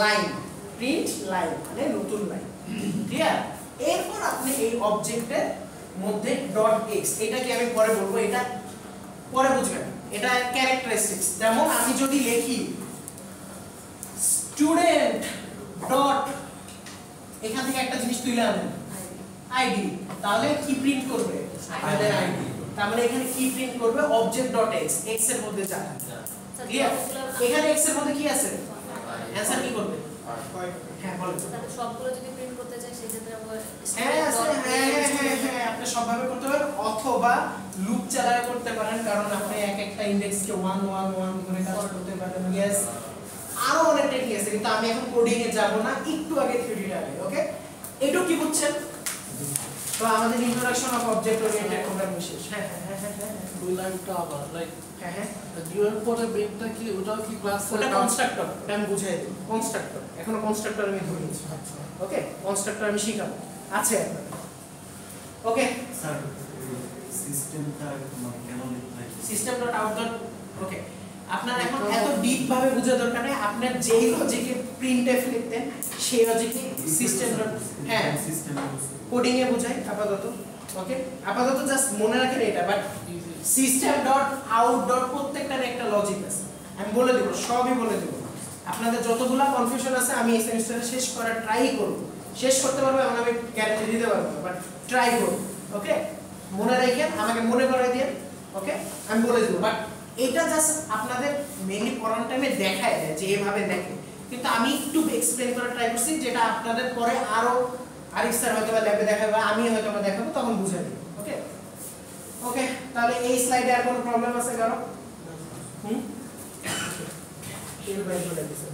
line, print line মানে নতুন লাইন, ক্লিয়ার? এরপর আপনি এই অবজেক্টের মধ্যে ডট এক্স, এটা কি আমি পরে বলবো, এটা পরে বুঝবেন, এটা ক্যারেক্টারিস্টিক্স। যেমন আমি যদি লিখি স্টুডেন্ট ডট, এখান থেকে একটা জিনিস তুলে আনেন আইডি, তাহলে কি প্রিন্ট করবে, আমাদের আইডি। তার মানে এখানে কি প্রিন্ট করবে, অবজেক্ট ডট এক্স, এক্স এর মধ্যে যা, ক্লিয়ার? এখানে এক্স এর মধ্যে কি আছে, অ্যানসার কি করবে, হ্যাঁ বলেন। তাহলে সবগুলো যদি প্রিন্ট করতে চাই সেই ক্ষেত্রে আমরা হ্যাঁ আপনি সবভাবে করতে পারেন, অথবা লুপ চালায় করতে পারেন, কারণ আপনি এক একটা ইন্ডেক্সকে 1 1 1 করে কাজ করতে পারেন। यस, আরো অনেক টেকনিক আছে, কিন্তু আমি এখন কোডিং এ যাব না, একটু আগে থিওরিটা আগে। ওকে, এটু কি বুঝছেন? তো আমাদের introduction of object oriented programming শেষ। হ্যাঁ দুই লাইনটা আবার লাইক হ্যাঁ নিউ এর পরে মেইনটা কি, ওটাও কি ক্লাস, ওটা কনস্ট্রাক্টর, ওটা আমি বুঝাই দিই। কনস্ট্রাক্টর, এখনো কনস্ট্রাক্টর আমি ধরে নিচ্ছি। ওকে, কনস্ট্রাক্টর আমি শিখাবো, আছে আপনাদের। ওকে স্যার সিস্টেমটা মানে কেন লিখতে হয়, সিস্টেম ডট আউট ডট, ওকে আপনার এখন এত ডিপ ভাবে বোঝা দরকার নেই, আপনার যেই লজিকে প্রিন্টএফ লিখতেন সেই লজিকে সিস্টেম ডট, হ্যাঁ সিস্টেম কোডিং এ বোঝাই আপাতত। ওকে, আপাতত জাস্ট মনে রাখেন এটা, but system dot out dot প্রত্যেকটার একটা লজিক আছে, আমি বলে দেব, সবই বলে দেব। আপনাদের যতগুলা কনফিউশন আছে আমি এই সেমিস্টারে শেষ করার ট্রাই করব, শেষ করতে পারবো এমন আমি গ্যারান্টি দিতে পারবো না, বাট ট্রাই করব। ওকে, মনে রাখেন, আমাকে মনে করাই দিন। ওকে, আমি বলে দেবো, বাট এটা জাস্ট আপনাদের মেইনলি পড়ানোর টাইমে দেখায় দেয় যে এভাবে দেখে, কিন্তু আমি একটু এক্সপ্লেন করার ট্রাই করছি, যেটা আপনাদের পরে আরো আরিফ স্যার হয়তো বা ল্যাবে দেখাবে বা আমি হয়তো বা দেখাবো, তখন বুঝে নিব। ওকে ওকে, তাহলে এই স্লাইডে আর কোনো প্রবলেম আছে কারো? হুম, এর বাইরে বলে দিছে।